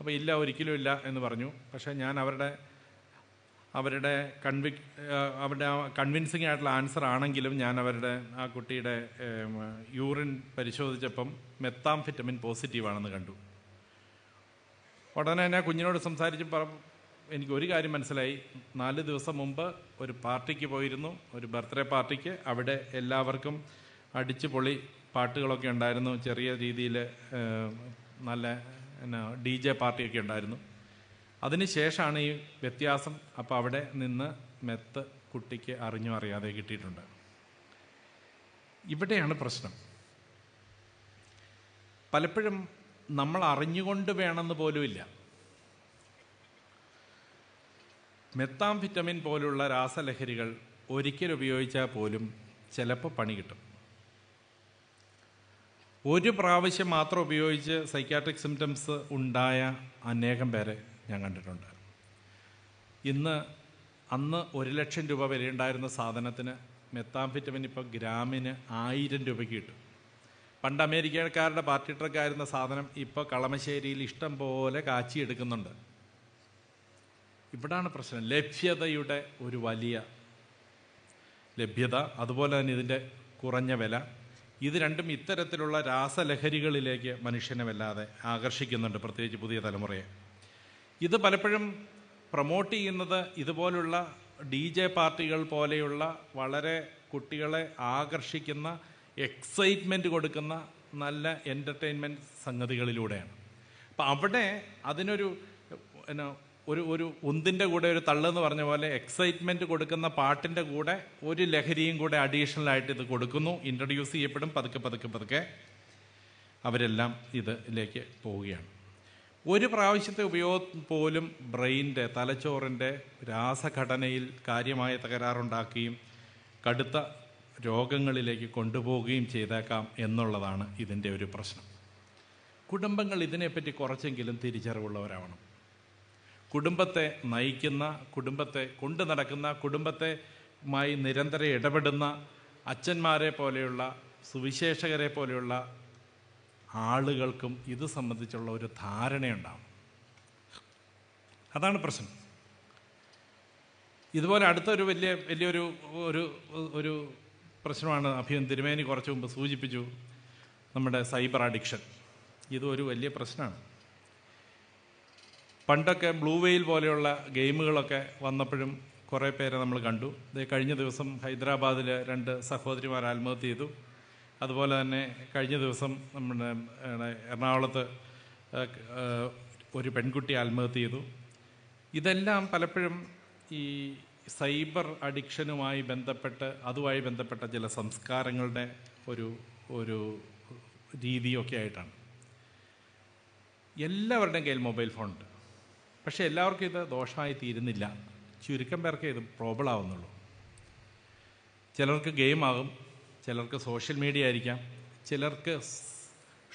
A: അപ്പോൾ ഇല്ല, ഒരിക്കലും ഇല്ല എന്ന് പറഞ്ഞു. പക്ഷേ ഞാൻ അവരുടെ കൺവിൻസിങ് ആയിട്ടുള്ള ആൻസർ ആണെങ്കിലും ഞാൻ ആ കുട്ടിയുടെ യൂറിൻ പരിശോധിച്ചപ്പം മെത്താംഫെറ്റമിൻ പോസിറ്റീവാണെന്ന് കണ്ടു. ഉടനെ തന്നെ കുഞ്ഞിനോട് സംസാരിച്ച് എനിക്കൊരു കാര്യം മനസ്സിലായി. 4 ദിവസം മുമ്പ് ഒരു പാർട്ടിക്ക് പോയിരുന്നു, ഒരു ബർത്ത്ഡേ പാർട്ടിക്ക്. അവിടെ എല്ലാവർക്കും അടിച്ചു പൊളി പാട്ടുകളൊക്കെ ഉണ്ടായിരുന്നു, ചെറിയ രീതിയിൽ നല്ല DJ പാർട്ടിയൊക്കെ ഉണ്ടായിരുന്നു. അതിനുശേഷമാണ് ഈ വ്യത്യാസം. അപ്പോൾ അവിടെ നിന്ന് മെത്ത് കുട്ടിക്ക് അറിഞ്ഞോ അറിയാതെ കിട്ടിയിട്ടുണ്ട്. ഇവിടെയാണ് പ്രശ്നം. പലപ്പോഴും നമ്മൾ അറിഞ്ഞുകൊണ്ട് വേണമെന്ന് പോലുമില്ല. മെത്താംഫെറ്റമിൻ പോലുള്ള രാസലഹരികൾ ഒരിക്കൽ ഉപയോഗിച്ചാൽ പോലും ചിലപ്പോൾ പണി കിട്ടും. ഒരു പ്രാവശ്യം മാത്രം ഉപയോഗിച്ച് സൈക്യാട്രിക് സിംറ്റംസ് ഉണ്ടായ അനേകം പേരെ ഞാൻ കണ്ടിട്ടുണ്ട്. അന്ന് 1 ലക്ഷം രൂപ വിലയുണ്ടായിരുന്ന സാധനത്തിന് മെത്താംഫെറ്റമിൻ ഇപ്പോൾ ഗ്രാമിന് 1000 രൂപയ്ക്ക് കിട്ടും. പണ്ട് അമേരിക്കക്കാരുടെ പാർട്ടി ട്രക്കായിരുന്ന സാധനം ഇപ്പോൾ കളമശ്ശേരിയിൽ ഇഷ്ടം പോലെ കാച്ചിയെടുക്കുന്നുണ്ട്. ഇവിടാണ് പ്രശ്നം. ലഭ്യതയുടെ ഒരു വലിയ ലഭ്യത, അതുപോലെ തന്നെ ഇതിൻ്റെ കുറഞ്ഞ വില, ഇത് രണ്ടും ഇത്തരത്തിലുള്ള രാസലഹരികളിലേക്ക് മനുഷ്യനെ വല്ലാതെ ആകർഷിക്കുന്നുണ്ട്, പ്രത്യേകിച്ച് പുതിയ തലമുറയെ. ഇത് പലപ്പോഴും പ്രൊമോട്ട് ചെയ്യുന്നത് ഇതുപോലുള്ള DJ പാർട്ടികൾ പോലെയുള്ള വളരെ കുട്ടികളെ ആകർഷിക്കുന്ന എക്സൈറ്റ്മെൻറ്റ് കൊടുക്കുന്ന നല്ല എൻ്റർടൈൻമെൻറ്റ് സംഗതികളിലൂടെയാണ്. അപ്പം അവിടെ അതിനൊരു ഒരു ഉന്തിൻ്റെ കൂടെ ഒരു തള്ളെന്ന് പറഞ്ഞ പോലെ എക്സൈറ്റ്മെൻറ്റ് കൊടുക്കുന്ന പാട്ടിൻ്റെ കൂടെ ഒരു ലഹരിയും കൂടെ അഡീഷണലായിട്ട് ഇത് കൊടുക്കുന്നു, ഇൻട്രൊഡ്യൂസ് ചെയ്യപ്പെടും. പതുക്കെ അവരെല്ലാം ഇതിലേക്ക് പോവുകയാണ്. ഒരു പ്രാവശ്യത്തെ ഉപയോഗം പോലും ബ്രെയിൻ്റെ, തലച്ചോറിൻ്റെ രാസഘടനയിൽ കാര്യമായ തകരാറുണ്ടാക്കുകയും കടുത്ത രോഗങ്ങളിലേക്ക് കൊണ്ടുപോവുകയും ചെയ്തേക്കാം എന്നുള്ളതാണ് ഇതിൻ്റെ ഒരു പ്രശ്നം. കുടുംബങ്ങൾ ഇതിനെപ്പറ്റി കുറച്ചെങ്കിലും തിരിച്ചറിവുള്ളവരാവണം. കുടുംബത്തെ നയിക്കുന്ന, കുടുംബത്തെ കൊണ്ടു നടക്കുന്ന, കുടുംബത്തെമായി നിരന്തരം ഇടപെടുന്ന അച്ഛന്മാരെ പോലെയുള്ള, സുവിശേഷകരെ പോലെയുള്ള ആളുകൾക്കും ഇത് സംബന്ധിച്ചുള്ള ഒരു ധാരണയുണ്ടാവും. അതാണ് പ്രശ്നം. ഇതുപോലെ അടുത്തൊരു വലിയൊരു ഒരു പ്രശ്നമാണ് അഭിയൻ തിരുമേനി കുറച്ച് മുമ്പ് സൂചിപ്പിച്ചു, നമ്മുടെ സൈബർ അഡിക്ഷൻ. ഇതും ഒരു വലിയ പ്രശ്നമാണ്. പണ്ടൊക്കെ ബ്ലൂ വെയിൽ പോലെയുള്ള ഗെയിമുകളൊക്കെ വന്നപ്പോഴും കുറേ പേരെ നമ്മൾ കണ്ടു. കഴിഞ്ഞ ദിവസം ഹൈദരാബാദിൽ 2 സഹോദരിമാർ ആത്മഹത്യ ചെയ്തു. അതുപോലെ തന്നെ കഴിഞ്ഞ ദിവസം നമ്മുടെ എറണാകുളത്ത് ഒരു പെൺകുട്ടി ആത്മഹത്യ ചെയ്തു. ഇതെല്ലാം പലപ്പോഴും ഈ സൈബർ അഡിക്ഷനുമായി ബന്ധപ്പെട്ട്, അതുമായി ബന്ധപ്പെട്ട ചില സംസ്കാരങ്ങളുടെ ഒരു രീതിയൊക്കെ ആയിട്ടാണ്. എല്ലാവരുടെയും കയ്യിൽ മൊബൈൽ ഫോണുണ്ട്. പക്ഷേ എല്ലാവർക്കും ഇത് ദോഷമായി തീരുന്നില്ല. ചുരുക്കം പേർക്കേ ഇത് പ്രോബ്ലം ആവുന്നുള്ളൂ. ചിലർക്ക് ഗെയിമാകും, ചിലർക്ക് സോഷ്യൽ മീഡിയ ആയിരിക്കാം, ചിലർക്ക്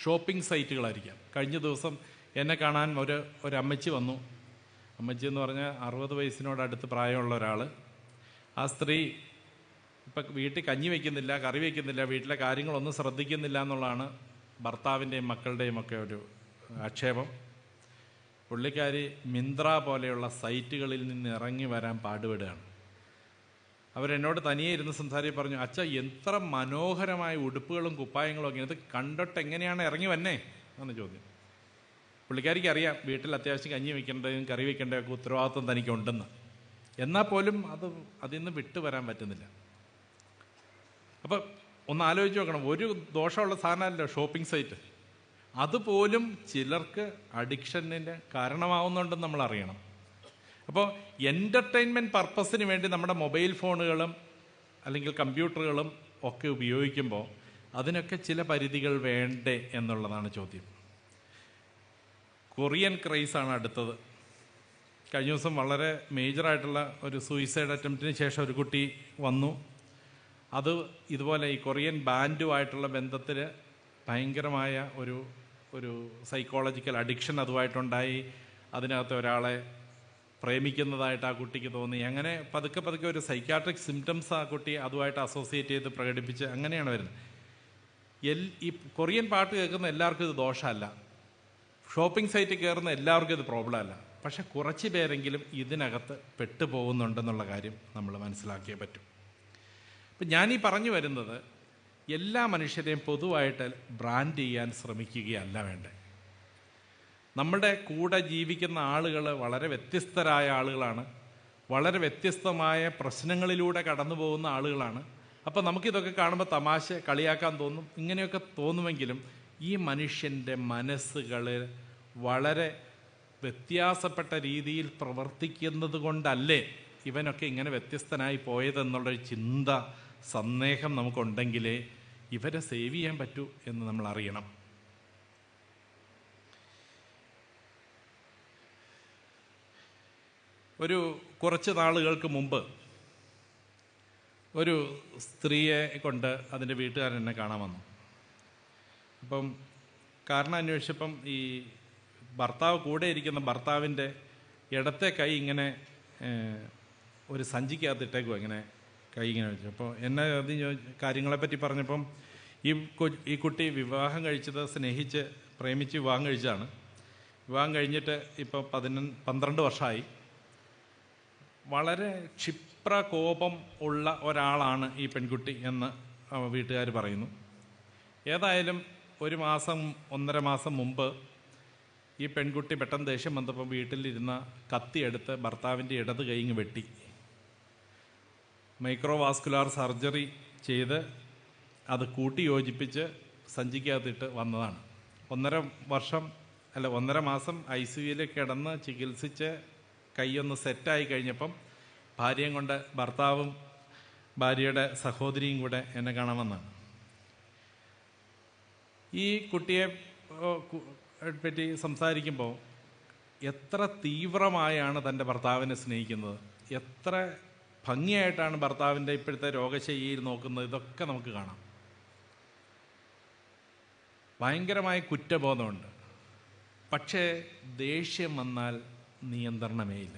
A: ഷോപ്പിംഗ് സൈറ്റുകളായിരിക്കാം. കഴിഞ്ഞ ദിവസം എന്നെ കാണാൻ ഒരു അമ്മച്ചി വന്നു. അമ്മച്ചി എന്ന് പറഞ്ഞാൽ 60 വയസ്സിനോടടുത്ത് പ്രായമുള്ള ഒരാൾ. ആ സ്ത്രീ ഇപ്പം വീട്ടിൽ കഞ്ഞി വയ്ക്കുന്നില്ല, കറി വയ്ക്കുന്നില്ല, വീട്ടിലെ കാര്യങ്ങളൊന്നും ശ്രദ്ധിക്കുന്നില്ല എന്നുള്ളതാണ് ഭർത്താവിൻ്റെയും മക്കളുടെയും ഒക്കെ ഒരു ആക്ഷേപം. പുള്ളിക്കാരി മിന്ത്ര പോലെയുള്ള സൈറ്റുകളിൽ നിന്ന് ഇറങ്ങി വരാൻ പാടുപെടുകയാണ്. അവരെന്നോട് തനിയെ ഇരുന്ന് സംസാരിച്ച് പറഞ്ഞു, അച്ഛ എത്ര മനോഹരമായ ഉടുപ്പുകളും കുപ്പായങ്ങളും ഒക്കെ, ഇത് കണ്ടിട്ട് എങ്ങനെയാണ് ഇറങ്ങി വന്നേ എന്ന് ചോദ്യം. പുള്ളിക്കാരിക്ക് അറിയാം വീട്ടിൽ അത്യാവശ്യം കഞ്ഞി വയ്ക്കേണ്ടതും കറി വയ്ക്കേണ്ടതൊക്കെ ഉത്തരവാദിത്വം തനിക്കുണ്ടെന്ന്. എന്നാൽ പോലും അതിൽ നിന്ന് വിട്ടുവരാൻ പറ്റുന്നില്ല. അപ്പം ഒന്ന് ആലോചിച്ച് നോക്കണം, ഒരു ദോഷമുള്ള സാധനമല്ലോ ഷോപ്പിംഗ് സൈറ്റ്. അതുപോലും ചിലർക്ക് അഡിക്ഷനിന് കാരണമാവുന്നുണ്ടെന്ന് നമ്മൾ അറിയണം. അപ്പോൾ എൻ്റർടൈൻമെൻറ്റ് പർപ്പസിന് വേണ്ടി നമ്മുടെ മൊബൈൽ ഫോണുകളും അല്ലെങ്കിൽ കമ്പ്യൂട്ടറുകളും ഒക്കെ ഉപയോഗിക്കുമ്പോൾ അതിനൊക്കെ ചില പരിധികൾ വേണ്ടേ എന്നുള്ളതാണ് ചോദ്യം. കൊറിയൻ ക്രൈസാണ് അടുത്തത്. കഴിഞ്ഞ ദിവസം വളരെ മേജറായിട്ടുള്ള ഒരു സൂയിസൈഡ് അറ്റംപ്റ്റിന് ശേഷം ഒരു കുട്ടി വന്നു. അത് ഇതുപോലെ ഈ കൊറിയൻ ബാൻഡുമായിട്ടുള്ള ബന്ധത്തിൽ ഭയങ്കരമായ ഒരു സൈക്കോളജിക്കൽ അഡിക്ഷൻ അതുമായിട്ടുണ്ടായി. അതിനകത്ത് ഒരാളെ പ്രേമിക്കുന്നതായിട്ട് ആ കുട്ടിക്ക് തോന്നി. അങ്ങനെ പതുക്കെ ഒരു സൈക്യാട്രിക് സിംറ്റംസ് ആ കുട്ടി അതുമായിട്ട് അസോസിയേറ്റ് ചെയ്ത് പ്രകടിപ്പിച്ച് അങ്ങനെയാണ് വരുന്നത്. ഈ കൊറിയൻ പാട്ട് കേൾക്കുന്ന എല്ലാവർക്കും ഇത് ദോഷമല്ല, ഷോപ്പിംഗ് സൈറ്റിൽ കയറുന്ന എല്ലാവർക്കും ഇത് പ്രോബ്ലം അല്ല. പക്ഷെ കുറച്ച് പേരെങ്കിലും ഇതിനകത്ത് പെട്ടുപോകുന്നുണ്ടെന്നുള്ള കാര്യം നമ്മൾ മനസ്സിലാക്കിയേ പറ്റും. അപ്പം ഞാനീ പറഞ്ഞു വരുന്നത്, എല്ലാ മനുഷ്യരെയും പൊതുവായിട്ട് ബ്രാൻഡ് ചെയ്യാൻ ശ്രമിക്കുകയല്ല വേണ്ടേ. നമ്മുടെ കൂടെ ജീവിക്കുന്ന ആളുകൾ വളരെ വ്യത്യസ്തരായ ആളുകളാണ്, വളരെ വ്യത്യസ്തമായ പ്രശ്നങ്ങളിലൂടെ കടന്നു പോകുന്ന ആളുകളാണ്. അപ്പം നമുക്കിതൊക്കെ കാണുമ്പോൾ തമാശ കളിയാക്കാൻ തോന്നും. ഇങ്ങനെയൊക്കെ തോന്നുമെങ്കിലും ഈ മനുഷ്യൻ്റെ മനസ്സുകൾ വളരെ വ്യത്യാസപ്പെട്ട രീതിയിൽ പ്രവർത്തിക്കുന്നത് കൊണ്ടല്ലേ ഇവനൊക്കെ ഇങ്ങനെ വ്യത്യസ്തനായി പോയതെന്നുള്ളൊരു ചിന്ത, സന്ദേഹം നമുക്കുണ്ടെങ്കിലേ ഇവരെ സേവ് ചെയ്യാൻ പറ്റൂ എന്ന് നമ്മൾ അറിയണം. കുറച്ച് നാളുകൾക്ക് മുമ്പ് ഒരു സ്ത്രീയെ കൊണ്ട് അതിൻ്റെ വീട്ടുകാരൻ എന്നെ കാണാൻ വന്നു. അപ്പം കാരണം അന്വേഷിച്ചപ്പം ഈ ഭർത്താവ് കൂടെ ഇരിക്കുന്ന ഭർത്താവിൻ്റെ ഇടത്തെ കൈ ഇങ്ങനെ ഒരു സഞ്ചിക്കകത്തിട്ടേക്കും, ഇങ്ങനെ കൈ ഇങ്ങനെ വെച്ചു. അപ്പോൾ എന്നെ അത് കാര്യങ്ങളെപ്പറ്റി പറഞ്ഞപ്പം ഈ കുട്ടി വിവാഹം കഴിച്ചത് സ്നേഹിച്ച് പ്രേമിച്ച് വിവാഹം കഴിച്ചതാണ്. വിവാഹം കഴിഞ്ഞിട്ട് ഇപ്പോൾ 12 വർഷമായി. വളരെ ക്ഷിപ്രകോപം ഉള്ള ഒരാളാണ് ഈ പെൺകുട്ടി എന്ന് വീട്ടുകാർ പറയുന്നു. ഏതായാലും 1 മാസം 1.5 മാസം മുമ്പ് ഈ പെൺകുട്ടി പെട്ടെന്ന് ദേഷ്യം വന്നപ്പോൾ വീട്ടിലിരുന്ന കത്തിയെടുത്ത് ഭർത്താവിൻ്റെ ഇടത് കൈ വെട്ടി. മൈക്രോവാസ്കുലാർ സർജറി ചെയ്ത് അത് കൂട്ടി യോജിപ്പിച്ച് സഞ്ചിക്കകത്തിട്ട് വന്നതാണ്. 1.5 മാസം ICUയിൽ കിടന്ന് ചികിത്സിച്ച് കൈയൊന്ന് സെറ്റായി കഴിഞ്ഞപ്പം ഭാര്യയും കൊണ്ട് ഭർത്താവും ഭാര്യയുടെ സഹോദരിയും കൂടെ എന്നെ കാണാൻ വന്നതാണ്. ഈ കുട്ടിയെ പറ്റി സംസാരിക്കുമ്പോൾ എത്ര തീവ്രമായാണ് തൻ്റെ ഭർത്താവിനെ സ്നേഹിക്കുന്നത്, എത്ര ഭംഗിയായിട്ടാണ് ഭർത്താവിൻ്റെ ഇപ്പോഴത്തെ രോഗശൈലിയിൽ നോക്കുന്നത്, ഇതൊക്കെ നമുക്ക് കാണാം. ഭയങ്കരമായ കുറ്റബോധമുണ്ട്. പക്ഷേ ദേഷ്യം വന്നാൽ നിയന്ത്രണമേ ഇല്ല.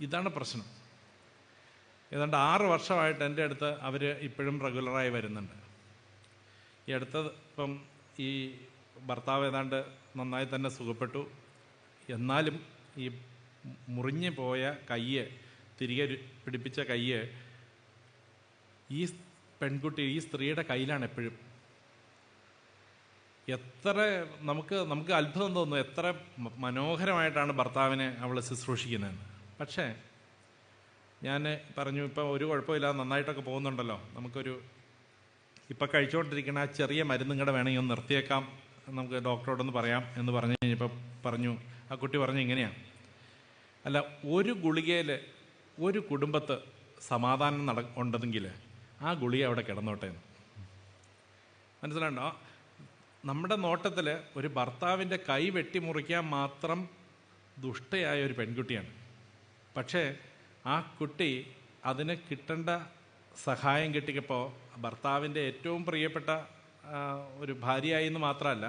A: ഇതാണ് പ്രശ്നം. ഏതാണ്ട് 6 വർഷമായിട്ട് എൻ്റെ അടുത്ത് അവർ ഇപ്പോഴും റെഗുലറായി വരുന്നുണ്ട്. ഈ ഇപ്പം ഈ ഭർത്താവ് ഏതാണ്ട് നന്നായി തന്നെ സുഖപ്പെട്ടു. എന്നാലും ഈ മുറിഞ്ഞു പോയ കയ്യ്, തിരികെ പിടിപ്പിച്ച കയ്യ് ഈ പെൺകുട്ടി, ഈ സ്ത്രീയുടെ കയ്യിലാണ് എപ്പോഴും. എത്ര നമുക്ക് അത്ഭുതം തോന്നുന്നു, എത്ര മനോഹരമായിട്ടാണ് ഭർത്താവിനെ അവൾ ശുശ്രൂഷിക്കുന്നതെന്ന്. പക്ഷേ ഞാൻ പറഞ്ഞു, ഇപ്പം ഒരു കുഴപ്പമില്ല, നന്നായിട്ടൊക്കെ പോകുന്നുണ്ടല്ലോ, ഇപ്പം കഴിച്ചുകൊണ്ടിരിക്കുന്ന ആ ചെറിയ മരുന്നും കൂടെ വേണമെങ്കിൽ ഒന്ന് നിർത്തിയേക്കാം, നമുക്ക് ഡോക്ടറോടൊന്ന് പറയാം എന്ന് പറഞ്ഞു കഴിഞ്ഞപ്പോൾ ആ കുട്ടി പറഞ്ഞു ഇങ്ങനെയാണ്, അല്ല, ഒരു ഗുളികയിൽ ഒരു കുടുംബത്ത് സമാധാനം ഉണ്ടെങ്കിൽ ആ ഗുളിക അവിടെ കിടന്നോട്ടെ എന്ന്. മനസ്സിലാണ്ടോ? നമ്മുടെ നോട്ടത്തിൽ ഒരു ഭർത്താവിൻ്റെ കൈ വെട്ടിമുറിക്കാൻ മാത്രം ദുഷ്ടയായ ഒരു പെൺകുട്ടിയാണ്. പക്ഷേ ആ കുട്ടി അതിന് കിട്ടേണ്ട സഹായം കിട്ടിയപ്പോൾ ഭർത്താവിൻ്റെ ഏറ്റവും പ്രിയപ്പെട്ട ഒരു ഭാര്യയായി എന്ന് മാത്രമല്ല,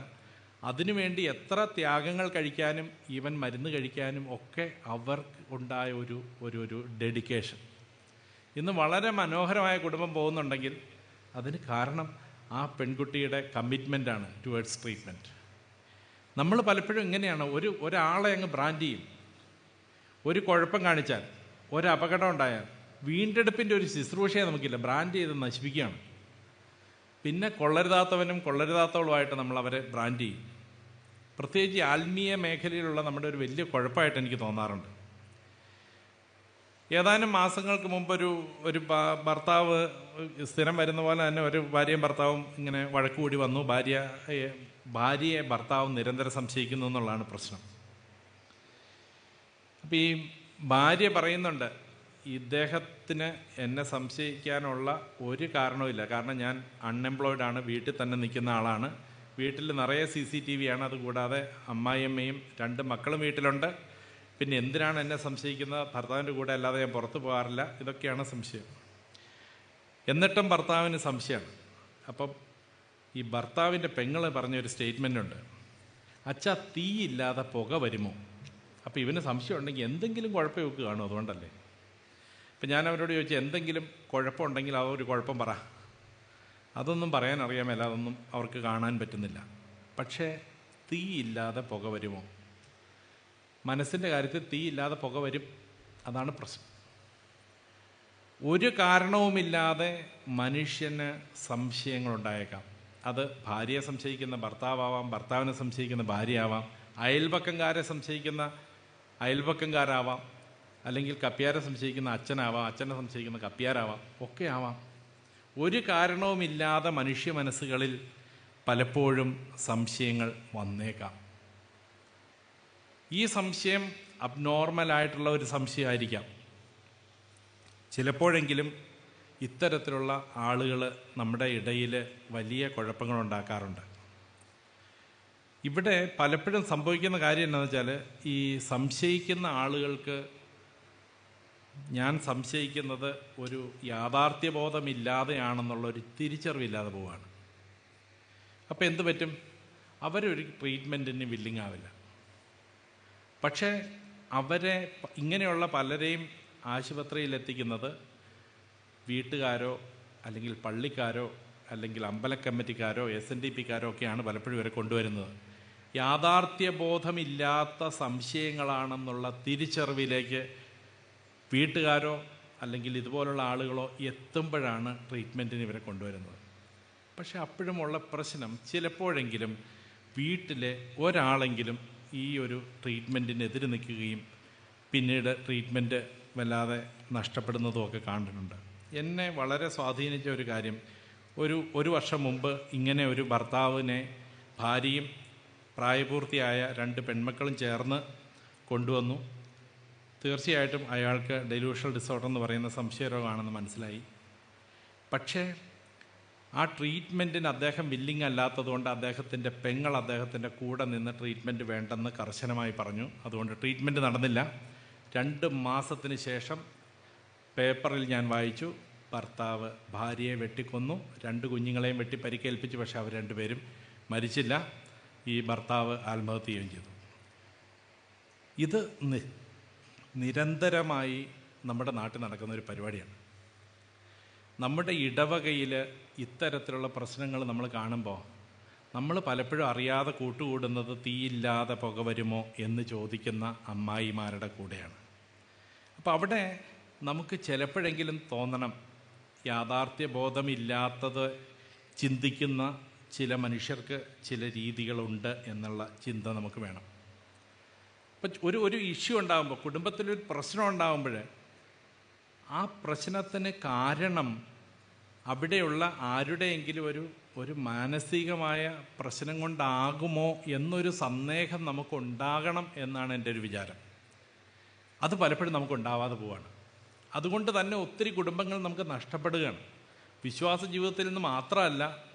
A: അതിനുവേണ്ടി എത്ര ത്യാഗങ്ങൾ കഴിക്കാനും ഈവൻ മരുന്ന് കഴിക്കാനും ഒക്കെ അവർക്ക് ഉണ്ടായ ഒരു ഡെഡിക്കേഷൻ. ഇന്ന് വളരെ മനോഹരമായ കുടുംബം പോകുന്നുണ്ടെങ്കിൽ അതിന് കാരണം ആ പെൺകുട്ടിയുടെ കമ്മിറ്റ്മെൻറ്റാണ് ടുവേർഡ്സ് ട്രീറ്റ്മെൻറ്റ്. നമ്മൾ പലപ്പോഴും ഇങ്ങനെയാണ്, ഒരാളെ അങ്ങ് ബ്രാൻഡ് ചെയ്യും. ഒരു കുഴപ്പം കാണിച്ചാൽ, ഒരു അപകടം ഉണ്ടായാൽ വീണ്ടെടുപ്പിൻ്റെ ഒരു ശുശ്രൂഷയെ നമുക്കില്ല, ബ്രാൻഡ് ചെയ്ത് നശിപ്പിക്കുകയാണ്. പിന്നെ കൊള്ളരുതാത്തവളുമായിട്ട് നമ്മൾ അവരെ ബ്രാൻഡ് ചെയ്യും. പ്രത്യേകിച്ച് ആത്മീയ മേഖലയിലുള്ള നമ്മുടെ ഒരു വലിയ കുഴപ്പമായിട്ട് എനിക്ക് തോന്നാറുണ്ട്. ഏതാനും മാസങ്ങൾക്ക് മുമ്പ് ഒരു ഭർത്താവ് സ്ഥിരം വരുന്ന പോലെ തന്നെ ഒരു ഭാര്യയും ഭർത്താവും ഇങ്ങനെ വഴക്കുകൂടി വന്നു. ഭാര്യയെ ഭർത്താവ് നിരന്തരം സംശയിക്കുന്നു എന്നുള്ളതാണ് പ്രശ്നം. അപ്പം ഈ ഭാര്യ പറയുന്നുണ്ട്, ഇദ്ദേഹത്തിന് എന്നെ സംശയിക്കാനുള്ള ഒരു കാരണവുമില്ല, കാരണം ഞാൻ അൺഎംപ്ലോയിഡ് ആണ്, വീട്ടിൽ തന്നെ നിൽക്കുന്ന ആളാണ്, വീട്ടിൽ നിറയെ CCTV ആണ്, അതുകൂടാതെ അമ്മായിയമ്മയും 2 മക്കളും വീട്ടിലുണ്ട്, പിന്നെ എന്തിനാണ് എന്നെ സംശയിക്കുന്നത്, ഭർത്താവിൻ്റെ കൂടെ അല്ലാതെ ഞാൻ പുറത്ത് പോകാറില്ല, ഇതൊക്കെയാണ് സംശയം. എന്നിട്ടും ഭർത്താവിന് സംശയമാണ്. അപ്പം ഈ ഭർത്താവിൻ്റെ പെങ്ങൾ പറഞ്ഞൊരു സ്റ്റേറ്റ്മെൻ്റ് ഉണ്ട്, അച്ഛാ തീയില്ലാതെ പുക വരുമോ? അപ്പോൾ ഇവന് സംശയം ഉണ്ടെങ്കിൽ എന്തെങ്കിലും കുഴപ്പം ഇവക്ക് കാണും, അതുകൊണ്ടല്ലേ. അപ്പം ഞാൻ അവരോട് ചോദിച്ചു, എന്തെങ്കിലും കുഴപ്പമുണ്ടെങ്കിൽ ആ ഒരു കുഴപ്പം പറ. അതൊന്നും പറയാൻ അറിയാമല്ല, അതൊന്നും അവർക്ക് കാണാൻ പറ്റുന്നില്ല. പക്ഷേ തീയില്ലാതെ പുക വരുമോ? മനസ്സിൻ്റെ കാര്യത്തിൽ തീയില്ലാതെ പുക വരും, അതാണ് പ്രശ്നം. ഒരു കാരണവുമില്ലാതെ മനുഷ്യന് സംശയങ്ങളുണ്ടായേക്കാം. അത് ഭാര്യയെ സംശയിക്കുന്ന ഭർത്താവാം, ഭർത്താവിനെ സംശയിക്കുന്ന ഭാര്യയാവാം, അയൽപക്കംകാരെ സംശയിക്കുന്ന അയൽപക്കംകാരാവാം, അല്ലെങ്കിൽ കപ്പ്യാരെ സംശയിക്കുന്ന അച്ഛനാവാം, അച്ഛനെ സംശയിക്കുന്ന കപ്പ്യാരാവാം, ഒക്കെ ആവാം. ഒരു കാരണവുമില്ലാതെ മനുഷ്യ മനസ്സുകളിൽ പലപ്പോഴും സംശയങ്ങൾ വന്നേക്കാം. ഈ സംശയം അബ്നോർമലായിട്ടുള്ള ഒരു സംശയമായിരിക്കാം. ചിലപ്പോഴെങ്കിലും ഇത്തരത്തിലുള്ള ആളുകൾ നമ്മുടെ ഇടയിൽ വലിയ കുഴപ്പങ്ങളുണ്ടാക്കാറുണ്ട്. ഇവിടെ പലപ്പോഴും സംഭവിക്കുന്ന കാര്യം എന്താണെന്ന് വെച്ചാൽ, ഈ സംശയിക്കുന്ന ആളുകൾക്ക് ഞാൻ സംശയിക്കുന്നത് ഒരു യാഥാർത്ഥ്യബോധമില്ലാതെയാണെന്നുള്ളൊരു തിരിച്ചറിവില്ലാതെ പോവുകയാണ്. അപ്പോൾ എന്ത് പറ്റും? അവരൊരു ട്രീറ്റ്മെൻറ്റിന് വില്ലിങ് ആവില്ല. പക്ഷേ അവരെ ഇങ്ങനെയുള്ള പലരെയും ആശുപത്രിയിലെത്തിക്കുന്നത് വീട്ടുകാരോ അല്ലെങ്കിൽ പള്ളിക്കാരോ അല്ലെങ്കിൽ അമ്പല കമ്മിറ്റിക്കാരോ SNDPക്കാരോ ഒക്കെയാണ് പലപ്പോഴും ഇവരെ കൊണ്ടുവരുന്നത്. യാഥാർത്ഥ്യബോധമില്ലാത്ത സംശയങ്ങളാണെന്നുള്ള തിരിച്ചറിവിലേക്ക് വീട്ടുകാരോ അല്ലെങ്കിൽ ഇതുപോലുള്ള ആളുകളോ എത്തുമ്പോഴാണ് ട്രീറ്റ്മെൻറ്റിന് ഇവരെ കൊണ്ടുവരുന്നത്. പക്ഷെ അപ്പോഴുമുള്ള പ്രശ്നം, ചിലപ്പോഴെങ്കിലും വീട്ടിലെ ഒരാളെങ്കിലും ഈ ഒരു ട്രീറ്റ്മെൻറ്റിനെതിരെ നിൽക്കുകയും പിന്നീട് ട്രീറ്റ്മെൻറ്റ് വല്ലാതെ നഷ്ടപ്പെടുന്നതും ഒക്കെ കണ്ടിട്ടുണ്ട്. എന്നെ വളരെ സ്വാധീനിച്ച ഒരു കാര്യം, ഒരു വർഷം മുമ്പ് ഇങ്ങനെ ഒരു ഭർത്താവിനെ ഭാര്യയും പ്രായപൂർത്തിയായ 2 പെൺമക്കളും ചേർന്ന് കൊണ്ടുവന്നു. തീർച്ചയായിട്ടും അയാൾക്ക് ഡെലൂഷണൽ ഡിസോർഡർ എന്ന് പറയുന്ന സംശയരോഗമാണെന്ന് മനസ്സിലായി. പക്ഷേ ആ ട്രീറ്റ്മെൻറ്റിന് അദ്ദേഹം വില്ലിങ് അല്ലാത്തതുകൊണ്ട് അദ്ദേഹത്തിൻ്റെ പെങ്ങൾ അദ്ദേഹത്തിൻ്റെ കൂടെ നിന്ന് ട്രീറ്റ്മെൻറ്റ് വേണ്ടെന്ന് കർശനമായി പറഞ്ഞു. അതുകൊണ്ട് ട്രീറ്റ്മെൻറ്റ് നടന്നില്ല. 2 മാസത്തിന് ശേഷം പേപ്പറിൽ ഞാൻ വായിച്ചു, ഭർത്താവ് ഭാര്യയെ വെട്ടിക്കൊന്നു, 2 കുഞ്ഞുങ്ങളെയും വെട്ടി പരിക്കേൽപ്പിച്ചു. പക്ഷെ അവർ 2 പേരും മരിച്ചില്ല. ഈ ഭർത്താവ് ആത്മഹത്യ ചെയ്യുകയും ചെയ്തു. ഇത് നിരന്തരമായി നമ്മുടെ നാട്ടിൽ നടക്കുന്ന ഒരു പരിപാടിയാണ്. നമ്മുടെ ഇടവകയിൽ ഇത്തരത്തിലുള്ള പ്രശ്നങ്ങൾ നമ്മൾ കാണുമ്പോൾ നമ്മൾ പലപ്പോഴും അറിയാതെ കൂട്ടുകൂടുന്നത് തീയില്ലാതെ പുക വരുമോ എന്ന് ചോദിക്കുന്ന അമ്മായിമാരുടെ കൂടെയാണ്. അപ്പോൾ അവിടെ നമുക്ക് ചിലപ്പോഴെങ്കിലും തോന്നണം, യാഥാർത്ഥ്യബോധമില്ലാത്തത് ചിന്തിക്കുന്ന ചില മനുഷ്യർക്ക് ചില രീതികളുണ്ട് എന്നുള്ള ചിന്ത നമുക്ക് വേണം. അപ്പം ഒരു ഇഷ്യൂ ഉണ്ടാകുമ്പോൾ, കുടുംബത്തിലൊരു പ്രശ്നം ഉണ്ടാകുമ്പോൾ ആ പ്രശ്നത്തിന് കാരണം അവിടെയുള്ള ആരുടെയെങ്കിലും ഒരു മാനസികമായ പ്രശ്നം കൊണ്ടാകുമോ എന്നൊരു സന്ദേഹം നമുക്കുണ്ടാകണം എന്നാണ് എൻ്റെ ഒരു വിചാരം. അത് പലപ്പോഴും നമുക്കുണ്ടാവാതെ പോവാണ്. അതുകൊണ്ട് തന്നെ ഒത്തിരി കുടുംബങ്ങൾ നമുക്ക് നഷ്ടപ്പെടുകയാണ്. വിശ്വാസ ജീവിതത്തിൽ നിന്ന് മാത്രമല്ല,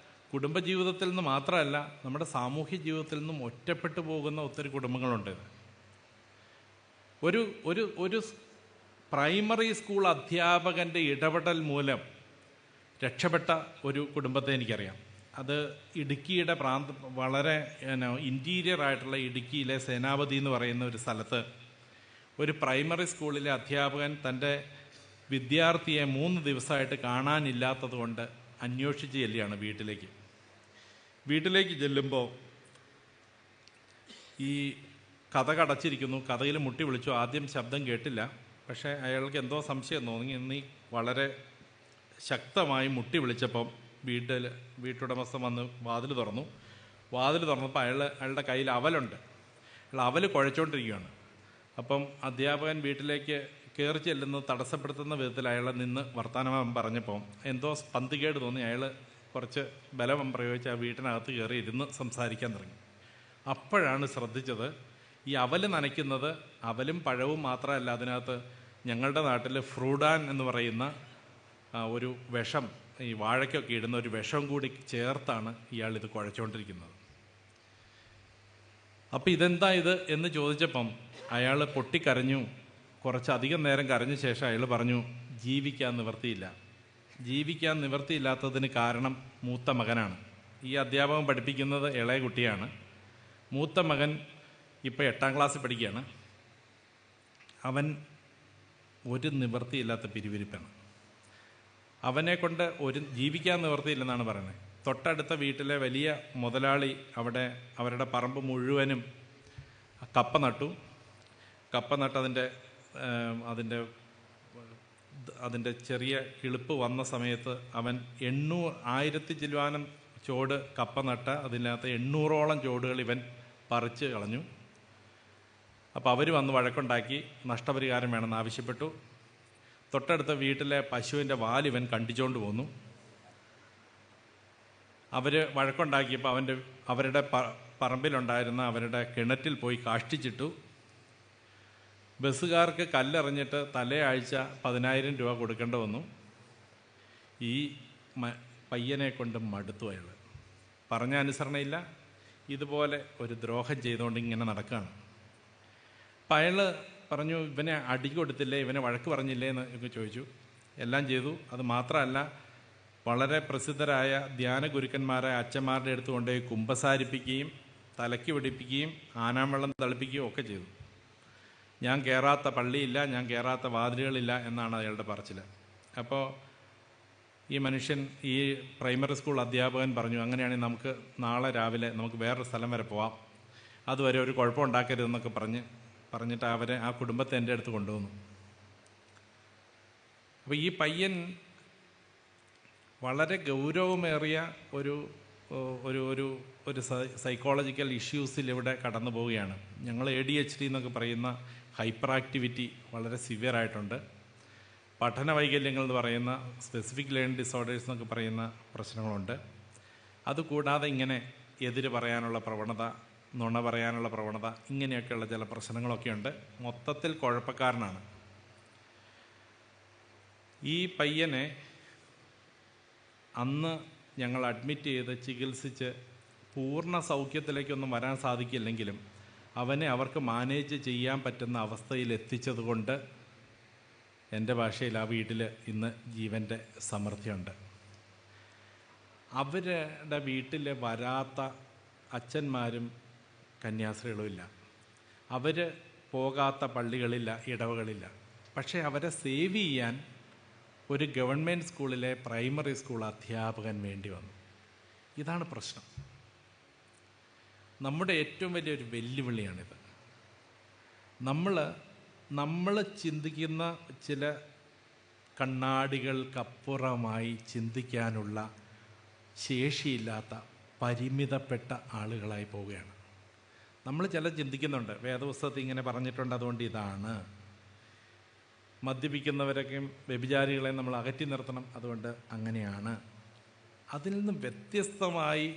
A: കുടുംബജീവിതത്തിൽ നിന്ന് മാത്രമല്ല, നമ്മുടെ സാമൂഹ്യ ജീവിതത്തിൽ നിന്നും ഒറ്റപ്പെട്ടു പോകുന്ന ഒത്തിരി കുടുംബങ്ങളുണ്ട്. ഒരു പ്രൈമറി സ്കൂൾ അധ്യാപകൻ്റെ ഇടപെടൽ മൂലം രക്ഷപ്പെട്ട ഒരു കുടുംബത്തെ എനിക്കറിയാം. അത് ഇടുക്കിയുടെ വളരെ ഇൻറ്റീരിയർ ആയിട്ടുള്ള ഇടുക്കിയിലെ സേനാപതി എന്ന് പറയുന്ന ഒരു സ്ഥലത്ത് ഒരു പ്രൈമറി സ്കൂളിലെ അധ്യാപകൻ തൻ്റെ വിദ്യാർത്ഥിയെ 3 ദിവസമായിട്ട് കാണാനില്ലാത്തത് കൊണ്ട് അന്വേഷിച്ച് ചെല്ലുകയാണ് വീട്ടിലേക്ക് ചെല്ലുമ്പോൾ ഈ കതക് അടച്ചിരിക്കുന്നു. കതകിൽ മുട്ടി വിളിച്ചു. ആദ്യം ശബ്ദം കേട്ടില്ല. പക്ഷേ അയാൾക്ക് എന്തോ സംശയം തോന്നി. വളരെ ശക്തമായി മുട്ടി വിളിച്ചപ്പം വീട്ടുടമസ്ഥൻ വന്ന് വാതിൽ തുറന്നപ്പോൾ അയാളുടെ കയ്യിൽ അവലുണ്ട്. അവൽ കുഴച്ചുകൊണ്ടിരിക്കുകയാണ്. അപ്പം അധ്യാപകൻ വീട്ടിലേക്ക് കയറി ചെല്ലുന്നത് തടസ്സപ്പെടുത്തുന്ന വിധത്തിൽ അയാളെ നിന്ന് വർത്തമാനം പറഞ്ഞപ്പം എന്തോ പന്തികേട് തോന്നി. അയാൾ കുറച്ച് ബലം പ്രയോഗിച്ച് ആ വീട്ടിനകത്ത് കയറി ഇരുന്ന് സംസാരിക്കാൻ തുടങ്ങി. അപ്പോഴാണ് ശ്രദ്ധിച്ചത്, ഈ അവല് നനയ്ക്കുന്നത് അവലും പഴവും മാത്രമല്ല, അതിനകത്ത് ഞങ്ങളുടെ നാട്ടിൽ ഫ്രൂഡാൻ എന്ന് പറയുന്ന ഒരു വിഷം, ഈ വാഴയ്ക്കൊക്കെ ഇടുന്ന ഒരു വിഷം കൂടി ചേർത്താണ് ഇയാളിത് കുഴച്ചുകൊണ്ടിരിക്കുന്നത്. അപ്പം ഇതെന്താ ഇത് എന്ന് ചോദിച്ചപ്പം അയാൾ പൊട്ടിക്കരഞ്ഞു. കുറച്ചധികം നേരം കരഞ്ഞ ശേഷം അയാൾ പറഞ്ഞു, ജീവിക്കാൻ നിവൃത്തിയില്ലാത്തതിന് കാരണം മൂത്ത മകനാണ്. ഈ അധ്യാപകൻ പഠിപ്പിക്കുന്നത് ഇളയ കുട്ടിയാണ്. മൂത്ത മകൻ ഇപ്പോൾ 8ാം ക്ലാസ്സിൽ പഠിക്കുകയാണ്. അവൻ ഒരു നിവൃത്തിയില്ലാത്ത പിരിവിരിപ്പാണ്. അവനെ കൊണ്ട് ജീവിക്കാൻ നിവൃത്തിയില്ലെന്നാണ് പറയുന്നത്. തൊട്ടടുത്ത വീട്ടിലെ വലിയ മുതലാളി അവരുടെ പറമ്പ് മുഴുവനും കപ്പ നട്ടു. അതിൻ്റെ ചെറിയ കിളിപ്പ് വന്ന സമയത്ത് അവൻ 1000 ചില്ലുവാനം ചോട് കപ്പ നട്ട അതിനകത്ത് 800ഓളം ചോടുകൾ ഇവൻ പറിച്ച് കളഞ്ഞു. അപ്പോൾ അവർ വന്ന് വഴക്കുണ്ടാക്കി നഷ്ടപരിഹാരം വേണമെന്ന് ആവശ്യപ്പെട്ടു. തൊട്ടടുത്ത വീട്ടിലെ പശുവിൻ്റെ വാലിവൻ കണ്ടിച്ചുകൊണ്ട് പോന്നു. അവർ വഴക്കുണ്ടാക്കിയപ്പോൾ അവരുടെ പറമ്പിലുണ്ടായിരുന്ന അവരുടെ കിണറ്റിൽ പോയി കാഷ്ടിച്ചിട്ടു. ബസ്സുകാർക്ക് കല്ലെറിഞ്ഞിട്ട് തലയാഴ്ച 10,000 രൂപ കൊടുക്കേണ്ടി വന്നു. ഈ പയ്യനെ കൊണ്ട് മടുത്തു. അയാൾ പറഞ്ഞ അനുസരണയില്ല, ഇതുപോലെ ഒരു ദ്രോഹം ചെയ്തുകൊണ്ട് ഇങ്ങനെ നടക്കുകയാണ്. അപ്പം അയാൾ പറഞ്ഞു, ഇവനെ അടി കൊടുത്തില്ലേ, ഇവനെ വഴക്ക് പറഞ്ഞില്ലേ എന്നൊക്കെ ചോദിച്ചു. എല്ലാം ചെയ്തു. അത് മാത്രമല്ല, വളരെ പ്രസിദ്ധരായ ധ്യാന ഗുരുക്കന്മാരായ അച്ഛന്മാരുടെ അടുത്ത് കൊണ്ടുപോയി കുമ്പസാരിപ്പിക്കുകയും തലയ്ക്ക് പിടിപ്പിക്കുകയും ആനാവെള്ളം തളിപ്പിക്കുകയും ഒക്കെ ചെയ്തു. ഞാൻ കയറാത്ത പള്ളിയില്ല, ഞാൻ കയറാത്ത വാതിലുകളില്ല എന്നാണ് അയാളുടെ പറച്ചിൽ. അപ്പോൾ ഈ മനുഷ്യൻ, ഈ പ്രൈമറി സ്കൂൾ അധ്യാപകൻ പറഞ്ഞു, അങ്ങനെയാണെങ്കിൽ നമുക്ക് നാളെ രാവിലെ നമുക്ക് വേറൊരു സ്ഥലം വരെ പോവാം, അതുവരെ ഒരു കുഴപ്പമുണ്ടാക്കരുതെന്നൊക്കെ പറഞ്ഞിട്ട് ആ കുടുംബത്തെ എൻ്റെ അടുത്ത് കൊണ്ടുവന്നു. അപ്പോൾ ഈ പയ്യൻ വളരെ ഗൗരവമേറിയ ഒരു സൈക്കോളജിക്കൽ ഇഷ്യൂസിലിവിടെ കടന്നു പോവുകയാണ്. ഞങ്ങൾ ADHD എന്നൊക്കെ പറയുന്ന ഹൈപ്പർ ആക്ടിവിറ്റി വളരെ സിവിയറായിട്ടുണ്ട്. പഠന വൈകല്യങ്ങൾ എന്ന് പറയുന്ന സ്പെസിഫിക് ലേണിംഗ് ഡിസോർഡേഴ്സ് എന്നൊക്കെ പറയുന്ന പ്രശ്നങ്ങളുണ്ട്. അതുകൂടാതെ ഇങ്ങനെ എതിര് പറയാനുള്ള പ്രവണത, നുണ പറയാനുള്ള പ്രവണത, ഇങ്ങനെയൊക്കെയുള്ള ചില പ്രശ്നങ്ങളൊക്കെയുണ്ട്. മൊത്തത്തിൽ കുഴപ്പക്കാരനാണ്. ഈ പയ്യനെ അന്ന് ഞങ്ങൾ അഡ്മിറ്റ് ചെയ്ത് ചികിത്സിച്ച് പൂർണ്ണ സൗഖ്യത്തിലേക്കൊന്നും വരാൻ സാധിക്കില്ലെങ്കിലും അവനെ അവർക്ക് മാനേജ് ചെയ്യാൻ പറ്റുന്ന അവസ്ഥയിൽ എത്തിച്ചതുകൊണ്ട് എൻ്റെ ഭാഷയിൽ ആ വീട്ടിൽ ഇന്ന് ജീവൻ്റെ സമൃദ്ധിയുണ്ട്. അവരുടെ വീട്ടിൽ വരാത്ത അച്ഛന്മാരും കന്യാസ്ത്രീകളുമില്ല. അവർ പോകാത്ത പള്ളികളില്ല, ഇടവകളില്ല. പക്ഷേ അവരെ സേവ് ചെയ്യാൻ ഒരു ഗവൺമെൻറ് സ്കൂളിലെ പ്രൈമറി സ്കൂൾ അധ്യാപകൻ വേണ്ടി വന്നു. ഇതാണ് പ്രശ്നം. നമ്മുടെ ഏറ്റവും വലിയൊരു വെല്ലുവിളിയാണിത്. നമ്മൾ ചിന്തിക്കുന്ന ചില കണ്ണാടികൾക്കപ്പുറമായി ചിന്തിക്കാനുള്ള ശേഷിയില്ലാത്ത പരിമിതപ്പെട്ട ആളുകളായി പോവുകയാണ്. നമ്മൾ ചിന്തിക്കുന്നുണ്ട്, വേദപുസ്തകത്തിൽ ഇങ്ങനെ പറഞ്ഞിട്ടുണ്ട്, അതുകൊണ്ട് ഇതാണ്. മദ്യപിക്കുന്നവരൊക്കെയും വ്യഭിചാരികളെ നമ്മൾ അകറ്റി നിർത്തണം, അതുകൊണ്ട് അങ്ങനെയാണ്. അതിൽ നിന്ന് വ്യത്യസ്തമായി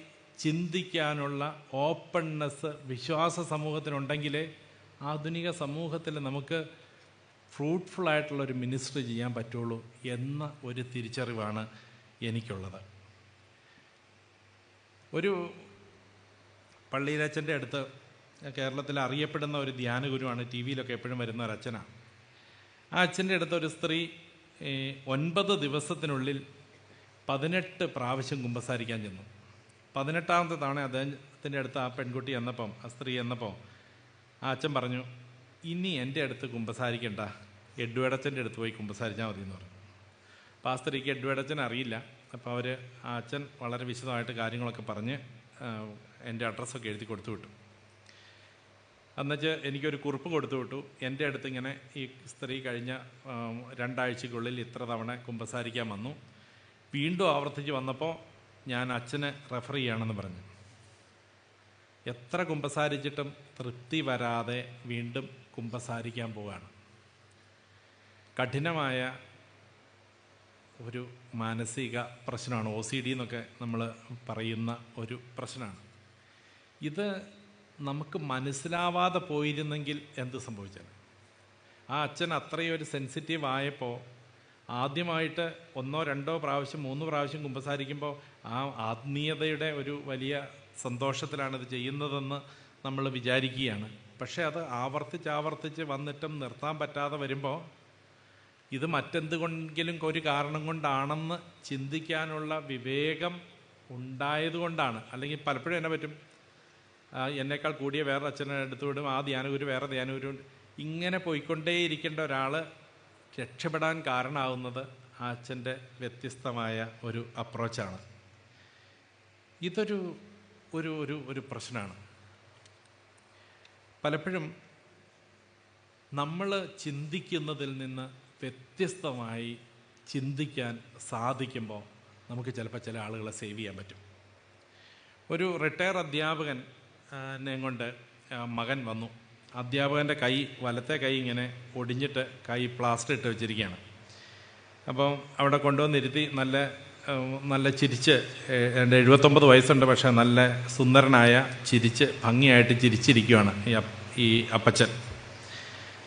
A: ചിന്തിക്കാനുള്ള ഓപ്പൺനെസ് വിശ്വാസ സമൂഹത്തിനുണ്ടെങ്കിലേ ആധുനിക സമൂഹത്തിൽ നമുക്ക് ഫ്രൂട്ട്ഫുള്ളായിട്ടുള്ളൊരു മിനിസ്ട്രി ചെയ്യാൻ പറ്റുള്ളൂ എന്ന ഒരു തിരിച്ചറിവാണ് എനിക്കുള്ളത്. ഒരു പള്ളിയിലച്ഛൻ്റെ അടുത്ത്, കേരളത്തിൽ അറിയപ്പെടുന്ന ഒരു ധ്യാനഗുരുവാണ്, ടി വിയിലൊക്കെ എപ്പോഴും വരുന്ന ഒരു അച്ഛനാണ്. ആ അച്ഛൻ്റെ അടുത്ത് ഒരു സ്ത്രീ 9 ദിവസത്തിനുള്ളിൽ 18 പ്രാവശ്യം കുമ്പസാരിക്കാൻ ചെന്നു. 18ാമത്തെ തവണ അദ്ദേഹത്തിൻ്റെ അടുത്ത് ആ പെൺകുട്ടി എന്നപ്പം, ആ സ്ത്രീ എന്നപ്പോൾ ആ അച്ഛൻ പറഞ്ഞു, ഇനി എൻ്റെ അടുത്ത് കുമ്പസാരിക്കണ്ട, എഡ്വേഡച്ചൻ്റെ അടുത്ത് പോയി കുമ്പസാരിച്ചാൽ മതി എന്ന് പറഞ്ഞു. അപ്പോൾ ആ സ്ത്രീക്ക് എഡ്വേഡച്ചൻ അറിയില്ല. അപ്പോൾ ആ അച്ഛൻ വളരെ വിശദമായിട്ട് കാര്യങ്ങളൊക്കെ പറഞ്ഞ് എൻ്റെ അഡ്രസ്സൊക്കെ എഴുതി കൊടുത്തു വിട്ടു. എന്നുവെച്ച് എനിക്കൊരു കുറിപ്പ് കൊടുത്തു വിട്ടു. എൻ്റെ അടുത്ത് ഇങ്ങനെ ഈ സ്ത്രീ കഴിഞ്ഞ 2 ആഴ്ചയ്ക്കുള്ളിൽ ഇത്ര തവണ കുമ്പസാരിക്കാൻ വന്നു. വീണ്ടും ആവർത്തിച്ച് വന്നപ്പോൾ ഞാൻ അച്ഛനെ റെഫർ ചെയ്യുകയാണെന്ന് പറഞ്ഞു. എത്ര കുമ്പസാരിച്ചിട്ടും തൃപ്തി വരാതെ വീണ്ടും കുമ്പസാരിക്കാൻ പോവുകയാണ്. കഠിനമായ ഒരു മാനസിക പ്രശ്നമാണ്, OCD എന്നൊക്കെ നമ്മൾ പറയുന്ന ഒരു പ്രശ്നമാണ്. ഇത് നമുക്ക് മനസ്സിലാവാതെ പോയിരുന്നെങ്കിൽ എന്ത് സംഭവിച്ചത്? ആ അച്ഛൻ അത്രയും ഒരു സെൻസിറ്റീവ് ആയപ്പോൾ ആദ്യമായിട്ട് 1, 2 പ്രാവശ്യം 3 പ്രാവശ്യം കുമ്പസാരിക്കുമ്പോൾ ആ ആത്മീയതയുടെ ഒരു വലിയ സന്തോഷത്തിലാണിത് ചെയ്യുന്നതെന്ന് നമ്മൾ വിചാരിക്കുകയാണ്. പക്ഷേ അത് ആവർത്തിച്ച് വന്നിട്ടും നിർത്താൻ പറ്റാതെ വരുമ്പോൾ ഇത് മറ്റെന്തുകൊണ്ടെങ്കിലും ഒരു കാരണം കൊണ്ടാണെന്ന് ചിന്തിക്കാനുള്ള വിവേകം ഉണ്ടായതുകൊണ്ടാണ്. അല്ലെങ്കിൽ പലപ്പോഴും എന്നെ പറ്റും, എന്നേക്കാൾ കൂടിയ വേറെ അച്ഛനെ എടുത്തു വിടും, ആ ധ്യാനഗുരു വേറെ ധ്യാനഗുരു, ഇങ്ങനെ പോയിക്കൊണ്ടേയിരിക്കേണ്ട ഒരാൾ രക്ഷപ്പെടാൻ കാരണമാകുന്നത് ആ അച്ഛൻ്റെ വ്യത്യസ്തമായ ഒരു അപ്രോച്ചാണ്. ഇതൊരു ഒരു ഒരു ഒരു പ്രശ്നമാണ്. പലപ്പോഴും നമ്മൾ ചിന്തിക്കുന്നതിൽ നിന്ന് വ്യത്യസ്തമായി ചിന്തിക്കാൻ സാധിക്കുമ്പോൾ നമുക്ക് ചിലപ്പോൾ ചില ആളുകളെ സേവ് ചെയ്യാൻ പറ്റും. ഒരു റിട്ടയർ അധ്യാപകനെ കൊണ്ട് മകൻ വന്നു. അധ്യാപകൻ്റെ വലത്തെ കൈ ഇങ്ങനെ ഒടിഞ്ഞിട്ട് കൈ പ്ലാസ്റ്റർ ഇട്ട് വെച്ചിരിക്കുകയാണ്. അപ്പം അവിടെ കൊണ്ടുവന്നിരുത്തി നല്ല ചിരിച്ച്, 79 വയസ്സുണ്ട്, പക്ഷേ നല്ല സുന്ദരനായ ഭംഗിയായിട്ട് ചിരിച്ചിരിക്കുകയാണ് ഈ അപ്പച്ചൻ.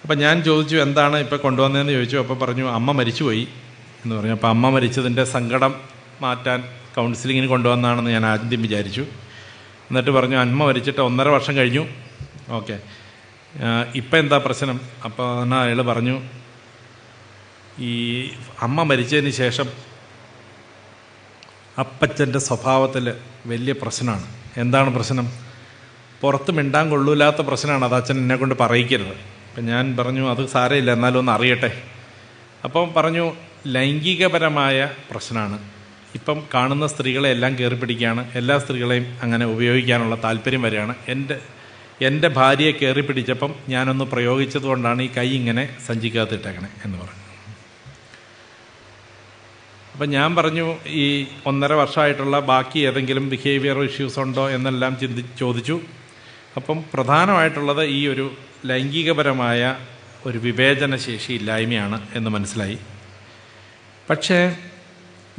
A: അപ്പം ഞാൻ ചോദിച്ചു, എന്താണ് ഇപ്പോൾ കൊണ്ടുവന്നതെന്ന് ചോദിച്ചു. അപ്പോൾ പറഞ്ഞു, അമ്മ മരിച്ചുപോയി എന്ന് പറഞ്ഞു. അപ്പോൾ അമ്മ മരിച്ചതിൻ്റെ സങ്കടം മാറ്റാൻ കൗൺസിലിങ്ങിന് കൊണ്ടുവന്നാണെന്ന് ഞാൻ ആദ്യം വിചാരിച്ചു. എന്നിട്ട് പറഞ്ഞു, അമ്മ മരിച്ചിട്ട് 1.5 വർഷം കഴിഞ്ഞു. ഓക്കെ, ഇപ്പം എന്താ പ്രശ്നം? അപ്പോൾ അയാൾ പറഞ്ഞു, ഈ അമ്മ മരിച്ചതിന് ശേഷം അപ്പച്ചൻ്റെ സ്വഭാവത്തിൽ വലിയ പ്രശ്നമാണ്. എന്താണ് പ്രശ്നം? പുറത്ത് മിണ്ടാൻ കൊള്ളൂലാത്ത പ്രശ്നമാണ്. അത് അച്ഛൻ എന്നെ കൊണ്ട് പറയിക്കരുത്. അപ്പം ഞാൻ പറഞ്ഞു, അത് സാരമില്ല, എന്നാലും ഒന്ന് അറിയട്ടെ. അപ്പം പറഞ്ഞു, ലൈംഗികപരമായ പ്രശ്നമാണ്. ഇപ്പം കാണുന്ന സ്ത്രീകളെ എല്ലാം കയറി പിടിക്കുകയാണ്, എല്ലാ സ്ത്രീകളെയും അങ്ങനെ ഉപയോഗിക്കാനുള്ള താല്പര്യം വരികയാണ്. എൻ്റെ ഭാര്യയെ കയറി പിടിച്ചപ്പം ഞാനൊന്ന് പ്രയോഗിച്ചത് കൊണ്ടാണ് ഈ കൈ ഇങ്ങനെ സഞ്ചിക്കകത്തിട്ടേക്കണേ എന്ന് പറഞ്ഞു. അപ്പം ഞാൻ പറഞ്ഞു, ഈ 1.5 വർഷമായിട്ടുള്ള ബാക്കി ഏതെങ്കിലും ബിഹേവിയർ ഇഷ്യൂസ് ഉണ്ടോ എന്നെല്ലാം ചോദിച്ചു. അപ്പം പ്രധാനമായിട്ടുള്ളത് ഈ ഒരു ലൈംഗികപരമായ ഒരു വിവേചനശേഷി ഇല്ലായ്മയാണ് എന്ന് മനസ്സിലായി. പക്ഷേ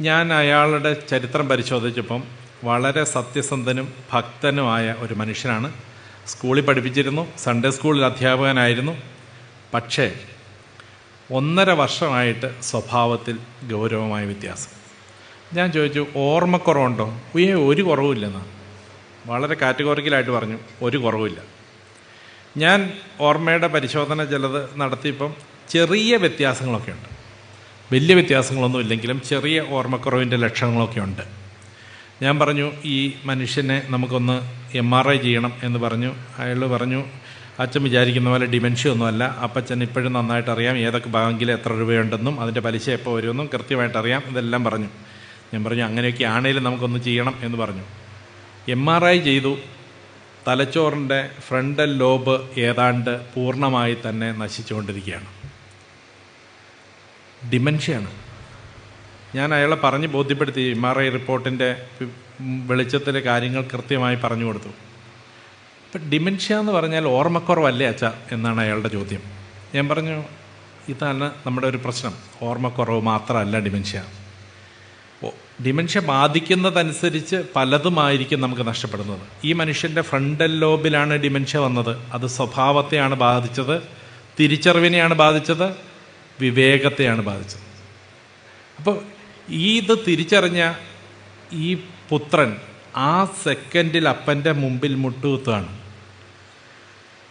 A: ഞാൻ അയാളുടെ ചരിത്രം പരിശോധിച്ചപ്പം വളരെ സത്യസന്ധനും ഭക്തനുമായ ഒരു മനുഷ്യനാണ്. സ്കൂളിൽ പഠിപ്പിച്ചിരുന്നു, സൺഡേ സ്കൂളിൽ അധ്യാപകനായിരുന്നു. പക്ഷേ 1.5 വർഷമായിട്ട് സ്വഭാവത്തിൽ ഗൗരവമായ വ്യത്യാസം. ഞാൻ ചോദിച്ചു, ഓർമ്മക്കുറവുണ്ടോ? ഒരു കുറവുമില്ലെന്ന് വളരെ കാറ്റഗോറിക്കലായിട്ട് പറഞ്ഞു, ഒരു കുറവില്ല. ഞാൻ ഓർമ്മയുടെ പരിശോധന ചിലത് നടത്തിയപ്പം ചെറിയ വ്യത്യാസങ്ങളൊക്കെ ഉണ്ട്, വലിയ വ്യത്യാസങ്ങളൊന്നും ഇല്ലെങ്കിലും ചെറിയ ഓർമ്മക്കുറവിൻ്റെ ലക്ഷണങ്ങളൊക്കെ ഉണ്ട്. ഞാൻ പറഞ്ഞു, ഈ മനുഷ്യനെ നമുക്കൊന്ന് MRI ചെയ്യണം എന്ന് പറഞ്ഞു. അയാൾ പറഞ്ഞു, അച്ഛൻ വിചാരിക്കുന്ന പോലെ ഡിമെൻഷ്യ ഒന്നുമല്ല, അപ്പച്ചൻ ഇപ്പോഴും നന്നായിട്ട് അറിയാം ഏതൊക്കെ ബാങ്കിൽ എത്ര രൂപയുണ്ടെന്നും അതിൻ്റെ പലിശ എപ്പോൾ വരുമെന്നും കൃത്യമായിട്ട് അറിയാം, ഇതെല്ലാം പറഞ്ഞു. ഞാൻ പറഞ്ഞു, അങ്ങനെയൊക്കെ ആണെങ്കിലും നമുക്കൊന്ന് ചെയ്യണം എന്ന് പറഞ്ഞു. MRI ചെയ്തു. തലച്ചോറിൻ്റെ ഫ്രണ്ടൽ ലോബ് ഏതാണ്ട് പൂർണ്ണമായി തന്നെ നശിച്ചുകൊണ്ടിരിക്കുകയാണ്. ഡിമെൻഷ്യയാണ്. ഞാൻ അയാളെ പറഞ്ഞ് ബോധ്യപ്പെടുത്തി. MRI റിപ്പോർട്ടിൻ്റെ വെളിച്ചത്തിലെ കാര്യങ്ങൾ കൃത്യമായി പറഞ്ഞു കൊടുത്തു. ഇപ്പം ഡിമെൻഷ്യ എന്ന് പറഞ്ഞാൽ ഓർമ്മക്കുറവല്ലേ അച്ഛാ എന്നാണ് അയാളുടെ ചോദ്യം. ഞാൻ പറഞ്ഞു, ഇതാണ് നമ്മുടെ ഒരു പ്രശ്നം. ഓർമ്മക്കുറവ് മാത്രമല്ല ഡിമെൻഷ്യ. ഡിമെൻഷ്യ ബാധിക്കുന്നതനുസരിച്ച് പലതുമായിരിക്കും നമുക്ക് നഷ്ടപ്പെടുന്നത്. ഈ മനുഷ്യൻ്റെ ഫ്രണ്ടൽ ലോബിലാണ് ഡിമെൻഷ്യ വന്നത്. അത് സ്വഭാവത്തെയാണ് ബാധിച്ചത്, തിരിച്ചറിവിനെയാണ് ബാധിച്ചത്, വിവേകത്തെയാണ് ബാധിച്ചത്. അപ്പോൾ ഇത് തിരിച്ചറിഞ്ഞ ഈ പുത്രൻ ആ സെക്കൻഡിൽ അപ്പൻ്റെ മുമ്പിൽ മുട്ടുകുത്തുകയാണ്.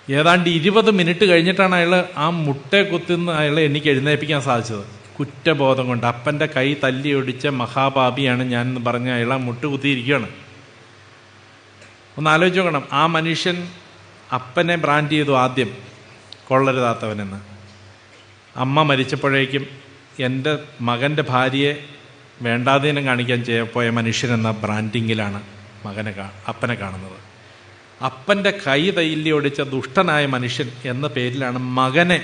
A: ഏതാണ്ട് 20 മിനിറ്റ് കഴിഞ്ഞിട്ടാണ് അയാൾ ആ മുട്ടെ കുത്തുന്ന അയാളെ എനിക്ക് എഴുന്നേൽപ്പിക്കാൻ സാധിച്ചത്. കുറ്റബോധം കൊണ്ട് അപ്പൻ്റെ കൈ തല്ലി ഒടിച്ച മഹാപാപിയാണ് ഞാൻ എന്ന് പറഞ്ഞ് അയാളെ മുട്ടുകുത്തിയിരിക്കുകയാണ്. ഒന്ന് ആലോചിച്ച് നോക്കണം. ആ മനുഷ്യൻ അപ്പനെ ബ്രാൻഡ് ചെയ്തു ആദ്യം കൊള്ളരുതാത്തവനെന്ന്. അമ്മ മരിച്ചപ്പോഴേക്കും എൻ്റെ മകൻ്റെ ഭാര്യയെ വേണ്ടാതീനം കാണിക്കാൻ പോയ മനുഷ്യനെന്ന ബ്രാൻഡിങ്ങിലാണ് അപ്പനെ കാണുന്നത്. അപ്പൻ്റെ കൈ തല്ലി ഒടിച്ച ദുഷ്ടനായ മനുഷ്യൻ എന്ന പേരിലാണ് മകനെ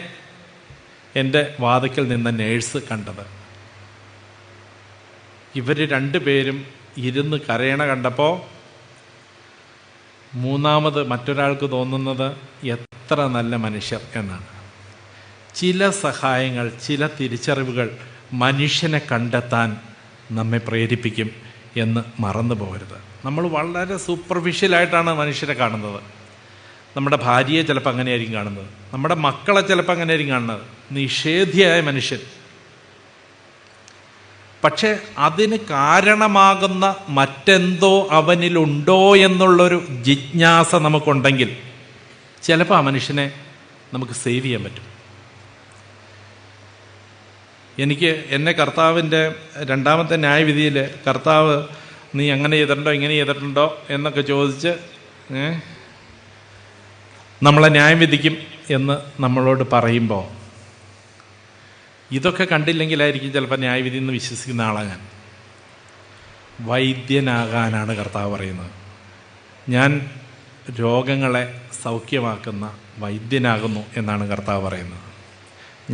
A: എൻ്റെ വാതിക്കൽ നിന്ന നേഴ്സ് കണ്ടത്. ഇവർ രണ്ടുപേരും ഇരുന്ന് കരയണ കണ്ടപ്പോൾ മൂന്നാമത് മറ്റൊരാൾക്ക് തോന്നുന്നത് എത്ര നല്ല മനുഷ്യർ എന്നാണ്. ചില സഹായങ്ങൾ, ചില തിരിച്ചറിവുകൾ മനുഷ്യനെ കണ്ടെത്താൻ നമ്മെ പ്രേരിപ്പിക്കും എന്ന് മറന്നു പോകരുത്. നമ്മൾ വളരെ സൂപ്പർഫിഷ്യലായിട്ടാണ് മനുഷ്യരെ കാണുന്നത്. നമ്മുടെ ഭാര്യയെ ചിലപ്പോൾ അങ്ങനെയായിരിക്കും കാണുന്നത്, നമ്മുടെ മക്കളെ ചിലപ്പോൾ അങ്ങനെയായിരിക്കും കാണുന്നത്, നിഷേധിയായ മനുഷ്യൻ. പക്ഷെ അതിന് കാരണമാകുന്ന മറ്റെന്തോ അവനിലുണ്ടോ എന്നുള്ളൊരു ജിജ്ഞാസ നമുക്കുണ്ടെങ്കിൽ ചിലപ്പോൾ ആ മനുഷ്യനെ നമുക്ക് സേവ് ചെയ്യാൻ പറ്റും. എന്നെ കർത്താവിൻ്റെ 2ാമത്തെ ന്യായവിധിയിൽ കർത്താവ് നീ അങ്ങനെ ചെയ്തിട്ടുണ്ടോ ഇങ്ങനെ ചെയ്തിട്ടുണ്ടോ എന്നൊക്കെ ചോദിച്ച് നമ്മളെ ന്യായം വിധിക്കും എന്ന് നമ്മളോട് പറയുമ്പോൾ ഇതൊക്കെ കണ്ടില്ലെങ്കിലായിരിക്കും ചിലപ്പോൾ ന്യായവിധി എന്ന് വിശ്വസിക്കുന്ന ആളാണ് ഞാൻ. വൈദ്യനാകാനാണ് കർത്താവ് പറയുന്നത്. ഞാൻ രോഗങ്ങളെ സൗഖ്യമാക്കുന്ന വൈദ്യനാകുന്നു എന്നാണ് കർത്താവ് പറയുന്നത്.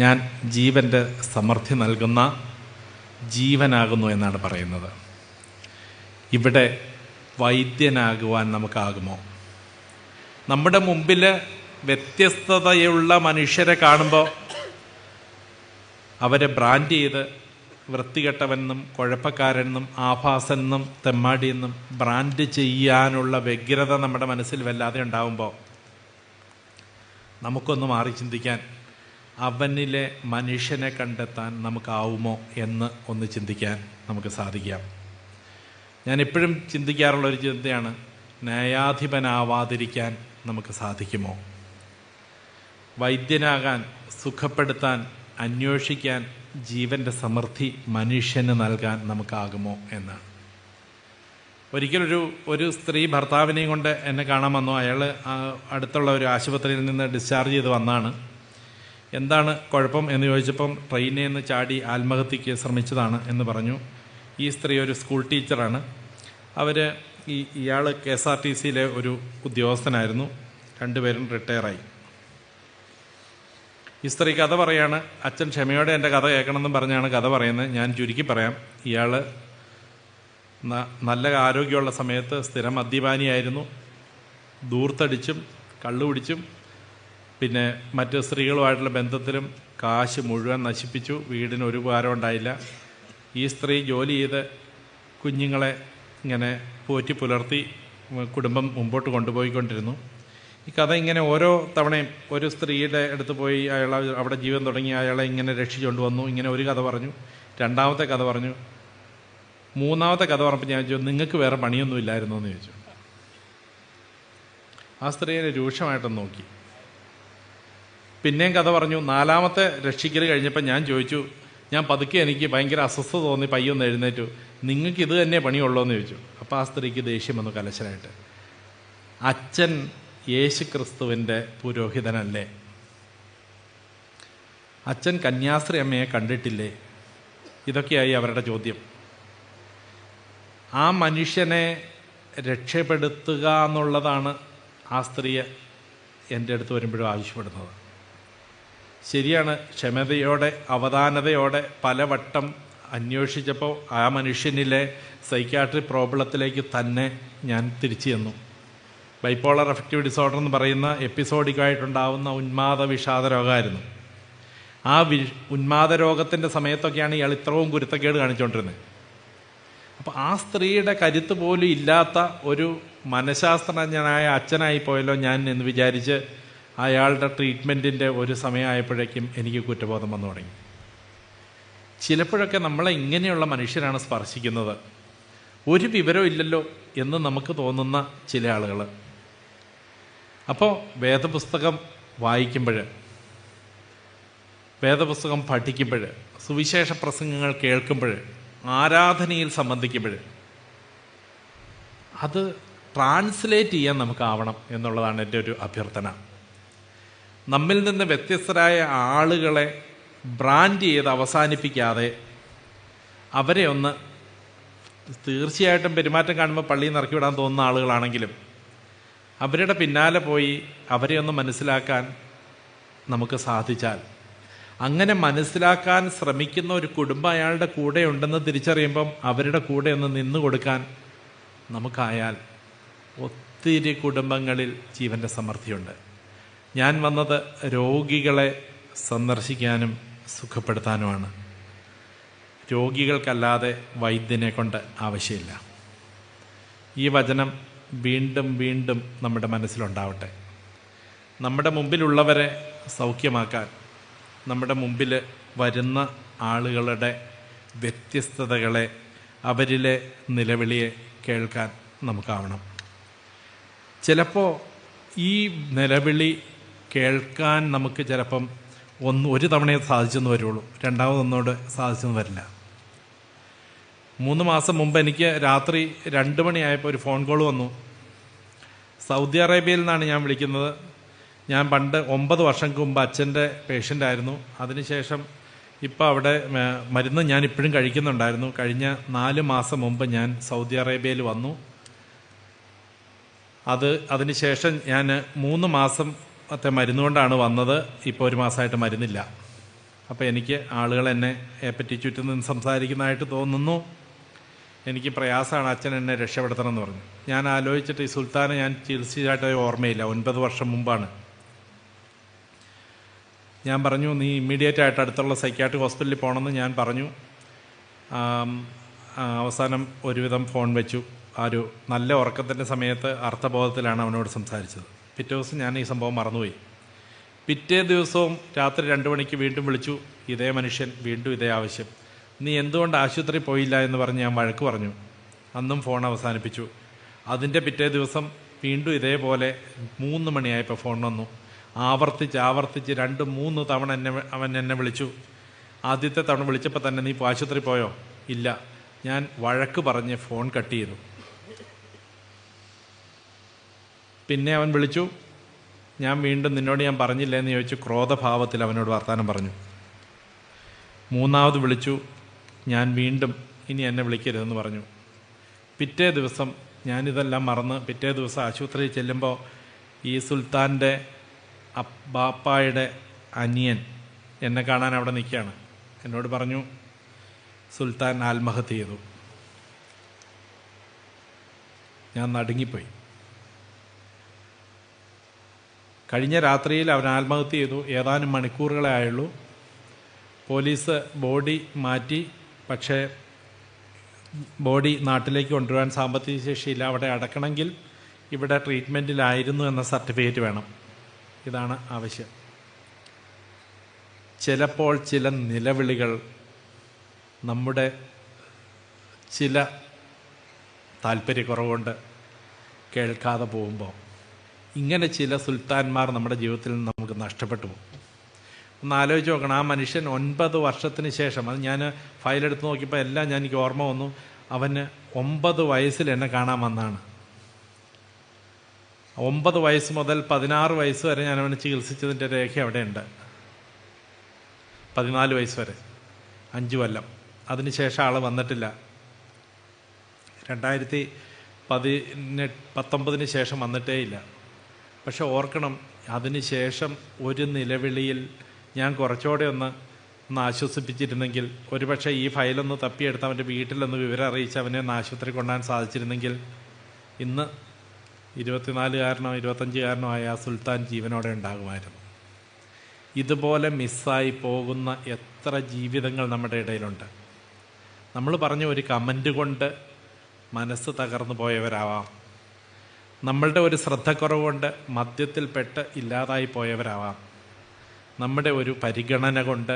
A: ഞാൻ ജീവൻ്റെ സമൃദ്ധി നൽകുന്ന ജീവനാകുന്നു എന്നാണ് പറയുന്നത്. ഇവിടെ വൈദ്യനാകുവാൻ നമുക്കാകുമോ? നമ്മുടെ മുമ്പിൽ വ്യത്യസ്തതയുള്ള മനുഷ്യരെ കാണുമ്പോൾ അവരെ ബ്രാൻഡ് ചെയ്ത് വൃത്തികെട്ടവനെന്നും കുഴപ്പക്കാരെന്നും ആഭാസെന്നും തെമ്മാടിയെന്നും ബ്രാൻഡ് ചെയ്യാനുള്ള വ്യഗ്രത നമ്മുടെ മനസ്സിൽ വല്ലാതെ ഉണ്ടാകുമ്പോൾ നമുക്കൊന്ന് മാറി ചിന്തിക്കാൻ, അവനിലെ മനുഷ്യനെ കണ്ടെത്താൻ നമുക്കാവുമോ എന്ന് ഒന്ന് ചിന്തിക്കാൻ നമുക്ക് സാധിക്കാം. ഞാനെപ്പോഴും ചിന്തിക്കാറുള്ളൊരു ചിന്തയാണ്, ന്യായാധിപനാവാതിരിക്കാൻ നമുക്ക് സാധിക്കുമോ? വൈദ്യനാകാൻ, സുഖപ്പെടുത്താൻ, അന്വേഷിക്കാൻ, ജീവൻ്റെ സമൃദ്ധി മനുഷ്യന് നൽകാൻ നമുക്കാകുമോ എന്നാണ്. ഒരിക്കലൊരു സ്ത്രീ ഭർത്താവിനെയും കൊണ്ട് എന്നെ കാണാൻ വന്നു. അയാൾ അടുത്തുള്ള ഒരു ആശുപത്രിയിൽ നിന്ന് ഡിസ്ചാർജ് ചെയ്ത് വന്നാണ്. എന്താണ് കുഴപ്പം എന്ന് ചോദിച്ചപ്പം ട്രെയിനിൽ നിന്ന് ചാടി ആത്മഹത്യയ്ക്ക് ശ്രമിച്ചതാണ് എന്ന് പറഞ്ഞു. ഈ സ്ത്രീ ഒരു സ്കൂൾ ടീച്ചറാണ്. ഇയാൾ KSRTCയിലെ ഒരു ഉദ്യോഗസ്ഥനായിരുന്നു. രണ്ടുപേരും റിട്ടയറായി. ഈ സ്ത്രീ കഥ പറയാണ്. അച്ഛൻ ക്ഷമയോടെ എൻ്റെ കഥ കേൾക്കണമെന്നും പറഞ്ഞാണ് കഥ പറയുന്നത്. ഞാൻ ചുരുക്കി പറയാം. ഇയാൾ നല്ല ആരോഗ്യമുള്ള സമയത്ത് സ്ഥിരം മദ്യപാനിയായിരുന്നു. ദൂർത്തടിച്ചും കള്ളുപിടിച്ചും പിന്നെ മറ്റ് സ്ത്രീകളുമായിട്ടുള്ള ബന്ധത്തിലും കാശ് മുഴുവൻ നശിപ്പിച്ചു. വീടിന് ഒരു ഉപകാരം ഉണ്ടായില്ല. ഈ സ്ത്രീ ജോലി ചെയ്ത് കുഞ്ഞുങ്ങളെ ഇങ്ങനെ പോറ്റി പുലർത്തി കുടുംബം മുമ്പോട്ട് കൊണ്ടുപോയിക്കൊണ്ടിരുന്നു. ഈ കഥ ഇങ്ങനെ ഓരോ തവണയും ഒരു സ്ത്രീയുടെ അടുത്ത് പോയി അയാൾ അവിടെ ജീവൻ തുടങ്ങി, അയാളെ ഇങ്ങനെ രക്ഷിച്ചുകൊണ്ട് വന്നു. ഇങ്ങനെ ഒരു കഥ പറഞ്ഞു, രണ്ടാമത്തെ കഥ പറഞ്ഞു, മൂന്നാമത്തെ കഥ പറഞ്ഞപ്പോൾ ഞാൻ ചോദിച്ചു, നിങ്ങൾക്ക് വേറെ പണിയൊന്നും ഇല്ലായിരുന്നോ എന്ന് ചോദിച്ചു. ആ സ്ത്രീയെ രൂക്ഷമായിട്ടൊന്ന് നോക്കി. പിന്നെയും കഥ പറഞ്ഞു. നാലാമത്തെ രക്ഷിക്കൽ കഴിഞ്ഞപ്പോൾ ഞാൻ ചോദിച്ചു, ഞാൻ പതുക്കെ എനിക്ക് ഭയങ്കര അസ്വസ്ഥത തോന്നി, പയ്യൊന്ന് എഴുന്നേറ്റു, നിങ്ങൾക്ക് ഇത് തന്നെ പണിയുള്ളൂ എന്ന് ചോദിച്ചു. അപ്പോൾ ആ സ്ത്രീക്ക് ദേഷ്യം വന്നു കലശലായിട്ട്. അച്ഛൻ യേശു ക്രിസ്തുവിൻ്റെ പുരോഹിതനല്ലേ? അച്ഛൻ കന്യാസ്ത്രീ അമ്മയെ കണ്ടിട്ടില്ലേ? ഇതൊക്കെയായി അവരുടെ ചോദ്യം. ആ മനുഷ്യനെ രക്ഷപ്പെടുത്തുക എന്നുള്ളതാണ് ആ സ്ത്രീയെ എൻ്റെ അടുത്ത് വരുമ്പോഴും ആവശ്യപ്പെടുന്നത്. ശരിയാണ്, ക്ഷമതയോടെ അവധാനതയോടെ പലവട്ടം അന്വേഷിച്ചപ്പോൾ ആ മനുഷ്യനിലെ സൈക്യാട്രി പ്രോബ്ലത്തിലേക്ക് തന്നെ ഞാൻ തിരിച്ചു ചെന്നു. ബൈപ്പോളർ അഫക്റ്റീവ് ഡിസോർഡർ എന്ന് പറയുന്ന എപ്പിസോഡിക്കായിട്ടുണ്ടാവുന്ന ഉന്മാദ വിഷാദ രോഗമായിരുന്നു. ആ ഉന്മാദ രോഗത്തിൻ്റെ സമയത്തൊക്കെയാണ് ഇയാൾ ഇത്രയും കുരുത്തക്കേട് കാണിച്ചുകൊണ്ടിരുന്നത്. അപ്പോൾ ആ സ്ത്രീയുടെ കരുത്ത് പോലും ഇല്ലാത്ത ഒരു മനഃശാസ്ത്രജ്ഞനായ അച്ഛനായി പോയല്ലോ ഞാൻ എന്ന് വിചാരിച്ച് അയാളുടെ ട്രീറ്റ്മെൻറ്റിൻ്റെ ഒരു സമയമായപ്പോഴേക്കും എനിക്ക് കുറ്റബോധം വന്നു തുടങ്ങി. ചിലപ്പോഴൊക്കെ നമ്മളെ ഇങ്ങനെയുള്ള മനുഷ്യരാണ് സ്പർശിക്കുന്നത്. ഒരു വിവരവും ഇല്ലല്ലോ എന്ന് നമുക്ക് തോന്നുന്ന ചില ആളുകൾ. അപ്പോൾ വേദപുസ്തകം വായിക്കുമ്പോൾ, വേദപുസ്തകം പഠിക്കുമ്പോൾ, സുവിശേഷ പ്രസംഗങ്ങൾ കേൾക്കുമ്പോൾ, ആരാധനയിൽ സംബന്ധിക്കുമ്പോൾ അത് ട്രാൻസ്ലേറ്റ് ചെയ്യാൻ നമുക്കാവണം എന്നുള്ളതാണ് എൻ്റെ ഒരു അഭ്യർത്ഥന. നമ്മിൽ നിന്ന് വ്യത്യസ്തരായ ആളുകളെ ബ്രാൻഡ് ചെയ്ത് അവസാനിപ്പിക്കാതെ അവരെ ഒന്ന്, തീർച്ചയായിട്ടും പെരുമാറ്റം കാണുമ്പോൾ പള്ളിയിൽ നിന്ന് ഇറക്കി വിടാൻ തോന്നുന്ന ആളുകളാണെങ്കിലും അവരുടെ പിന്നാലെ പോയി അവരെ ഒന്ന് മനസ്സിലാക്കാൻ നമുക്ക് സാധിച്ചാൽ, അങ്ങനെ മനസ്സിലാക്കാൻ ശ്രമിക്കുന്ന ഒരു കുടുംബം അയാളുടെ കൂടെ ഉണ്ടെന്ന് തിരിച്ചറിയുമ്പം അവരുടെ കൂടെ ഒന്ന് നിന്നു കൊടുക്കാൻ നമുക്കായാൽ ഒത്തിരി കുടുംബങ്ങളിൽ ജീവൻ്റെ സമൃദ്ധിയുണ്ട്. ഞാൻ വന്നത് രോഗികളെ സന്ദർശിക്കാനും സുഖപ്പെടുത്താനുമാണ്. രോഗികൾക്കല്ലാതെ വൈദ്യനെ കൊണ്ട് ആവശ്യമില്ല. ഈ വചനം വീണ്ടും വീണ്ടും നമ്മുടെ മനസ്സിലുണ്ടാവട്ടെ. നമ്മുടെ മുമ്പിലുള്ളവരെ സൗഖ്യമാക്കാൻ, നമ്മുടെ മുമ്പിൽ വരുന്ന ആളുകളുടെ വ്യത്യസ്തതകളെ, അവരിലെ നിലവിളിയെ കേൾക്കാൻ നമുക്കാവണം. ചിലപ്പോൾ ഈ നിലവിളി കേൾക്കാൻ നമുക്ക് ചിലപ്പം ഒരു തവണയെ സാധിച്ചെന്ന് വരുള്ളൂ, രണ്ടാമതൊന്നോട് സാധിച്ചെന്ന് വരില്ല. 3 മാസം മുമ്പ് എനിക്ക് രാത്രി 2 മണിയായപ്പോൾ ഒരു ഫോൺ കോൾ വന്നു. സൗദി അറേബ്യയിൽ നിന്നാണ് ഞാൻ വിളിക്കുന്നത്. ഞാൻ പണ്ട് 9 വർഷങ്ങൾക്ക് മുമ്പ് അച്ഛൻ്റെ പേഷ്യൻ്റായിരുന്നു. അതിനുശേഷം ഇപ്പോൾ അവിടെ മരുന്ന് ഞാൻ ഇപ്പോഴും കഴിക്കുന്നുണ്ടായിരുന്നു. കഴിഞ്ഞ 4 മാസം മുമ്പ് ഞാൻ സൗദി അറേബ്യയിൽ വന്നു. അതിനുശേഷം ഞാൻ 3 മാസത്തെ മരുന്നുകൊണ്ടാണ് വന്നത്. ഇപ്പോൾ 1 മാസമായിട്ട് മരുന്നില്ല. അപ്പോൾ എനിക്ക് ആളുകൾ എന്നെ പറ്റി ചുറ്റും നിന്ന് സംസാരിക്കുന്നതായിട്ട് തോന്നുന്നു. എനിക്ക് പ്രയാസമാണ്, അച്ഛൻ എന്നെ രക്ഷപ്പെടുത്തണം എന്ന് പറഞ്ഞു. ഞാൻ ആലോചിച്ചിട്ട് ഈ സുൽത്താനെ ഞാൻ ചികിത്സിച്ചായിട്ട് ഓർമ്മയില്ല. 9 വർഷം മുമ്പാണ്. ഞാൻ പറഞ്ഞു, നീ ഇമ്മീഡിയറ്റ് ആയിട്ട് അടുത്തുള്ള സൈക്യാട്രിക് ഹോസ്പിറ്റലിൽ പോകണമെന്ന് ഞാൻ പറഞ്ഞു. അവസാനം ഒരുവിധം ഫോൺ വെച്ചു. ഒരു നല്ല ഉറക്കത്തിൻ്റെ സമയത്ത് അർത്ഥബോധത്തിലാണ് അവനോട് സംസാരിച്ചത്. പിറ്റേ ദിവസം ഞാൻ ഈ സംഭവം മറന്നുപോയി. പിറ്റേ ദിവസവും രാത്രി 2 മണിക്ക് വീണ്ടും വിളിച്ചു. ഇതേ മനുഷ്യൻ, വീണ്ടും ഇതേ ആവശ്യം. നീ എന്തുകൊണ്ട് ആശുപത്രി പോയില്ല എന്ന് പറഞ്ഞ് ഞാൻ വഴക്ക് പറഞ്ഞു. അന്നും ഫോൺ അവസാനിപ്പിച്ചു. അതിൻ്റെ പിറ്റേ ദിവസം വീണ്ടും ഇതേപോലെ 3 മണിയായപ്പോൾ ഫോൺ വന്നു. ആവർത്തിച്ച് 2-3 തവണ അവൻ എന്നെ വിളിച്ചു. ആദ്യത്തെ തവണ വിളിച്ചപ്പോൾ തന്നെ, നീ ആശുപത്രി പോയോ? ഇല്ല. ഞാൻ വഴക്ക് പറഞ്ഞ് ഫോൺ കട്ട് ചെയ്തു. പിന്നെ അവൻ വിളിച്ചു. ഞാൻ വീണ്ടും, നിന്നോട് ഞാൻ പറഞ്ഞില്ലേ എന്ന് ചോദിച്ചു. ക്രോധഭാവത്തിൽ അവനോട് വർത്താനം പറഞ്ഞു. 3ാമത് വിളിച്ചു. ഞാൻ വീണ്ടും, ഇനി എന്നെ വിളിക്കരുതെന്ന് പറഞ്ഞു. പിറ്റേ ദിവസം ഞാനിതെല്ലാം മറന്ന് പിറ്റേ ദിവസം ആശുപത്രിയിൽ ചെല്ലുമ്പോൾ ഈ സുൽത്താൻ്റെ ബാപ്പായുടെ അനിയൻ എന്നെ കാണാൻ അവിടെ നിൽക്കുകയാണ്. എന്നോട് പറഞ്ഞു, സുൽത്താൻ ആത്മഹത്യ ചെയ്തു. ഞാൻ നടുങ്ങിപ്പോയി. കഴിഞ്ഞ രാത്രിയിൽ അവൻ ആത്മഹത്യ ചെയ്തു. ഏതാനും മണിക്കൂറുകളെ ആയുള്ളൂ. പോലീസ് ബോഡി മാറ്റി. പക്ഷേ ബോഡി നാട്ടിലേക്ക് കൊണ്ടുവരാൻ സാമ്പത്തിക ശേഷിയില്ല, അവിടെ അടക്കണമെങ്കിൽ ഇവിടെ ട്രീറ്റ്മെൻറ്റിലായിരുന്നു എന്ന സർട്ടിഫിക്കറ്റ് വേണം. ഇതാണ് ആവശ്യം. ചിലപ്പോൾ ചില നിലവിളികൾ നമ്മുടെ ചില താല്പര്യക്കുറവുകൊണ്ട് കേൾക്കാതെ പോകുമ്പോൾ ഇങ്ങനെ ചില സുൽത്താൻമാർ നമ്മുടെ ജീവിതത്തിൽ നിന്ന് നമുക്ക് നഷ്ടപ്പെട്ടു പോകും. ഒന്ന് ആലോചിച്ച് നോക്കണം. ആ മനുഷ്യൻ 9 വർഷത്തിന് ശേഷം, അത് ഞാൻ ഫയലെടുത്ത് നോക്കിയപ്പോൾ എല്ലാം എനിക്ക് ഓർമ്മ വന്നു. അവന് 9 വയസ്സിൽ എന്നെ കാണാൻ വന്നാണ്. 9 വയസ്സ് മുതൽ 16 വയസ്സ് വരെ ഞാൻ അവനെ ചികിത്സിച്ചതിൻ്റെ രേഖ അവിടെയുണ്ട്. 14 വയസ്സ് വരെ 5 കൊല്ലം. അതിനുശേഷം ആൾ വന്നിട്ടില്ല. 2019 ശേഷം വന്നിട്ടേ ഇല്ല. പക്ഷെ ഓർക്കണം, അതിന് ശേഷം ഒരു നിലവിളിയിൽ ഞാൻ കുറച്ചുകൂടെ ഒന്ന് ആശ്വസിപ്പിച്ചിരുന്നെങ്കിൽ, ഒരുപക്ഷെ ഈ ഫയലൊന്ന് തപ്പിയെടുത്ത് അവൻ്റെ വീട്ടിലൊന്ന് വിവരം അറിയിച്ച് അവനെ ഒന്ന് ആശുപത്രി കൊണ്ടുപോകാൻ സാധിച്ചിരുന്നെങ്കിൽ ഇന്ന് 24-കാരനോ 25-കാരനോ ആയ ആ സുൽത്താൻ ജീവനോടെ ഉണ്ടാകുമായിരുന്നു. ഇതുപോലെ മിസ്സായി പോകുന്ന എത്ര ജീവിതങ്ങൾ നമ്മുടെ ഇടയിലുണ്ട്. നമ്മൾ പറഞ്ഞ ഒരു കമൻ്റ് കൊണ്ട് മനസ്സ് തകർന്നു പോയവരാവാം. നമ്മളുടെ ഒരു ശ്രദ്ധക്കുറവ് കൊണ്ട് മദ്യത്തിൽപ്പെട്ട് ഇല്ലാതായി പോയവരാവാം. നമ്മുടെ ഒരു പരിഗണന കൊണ്ട്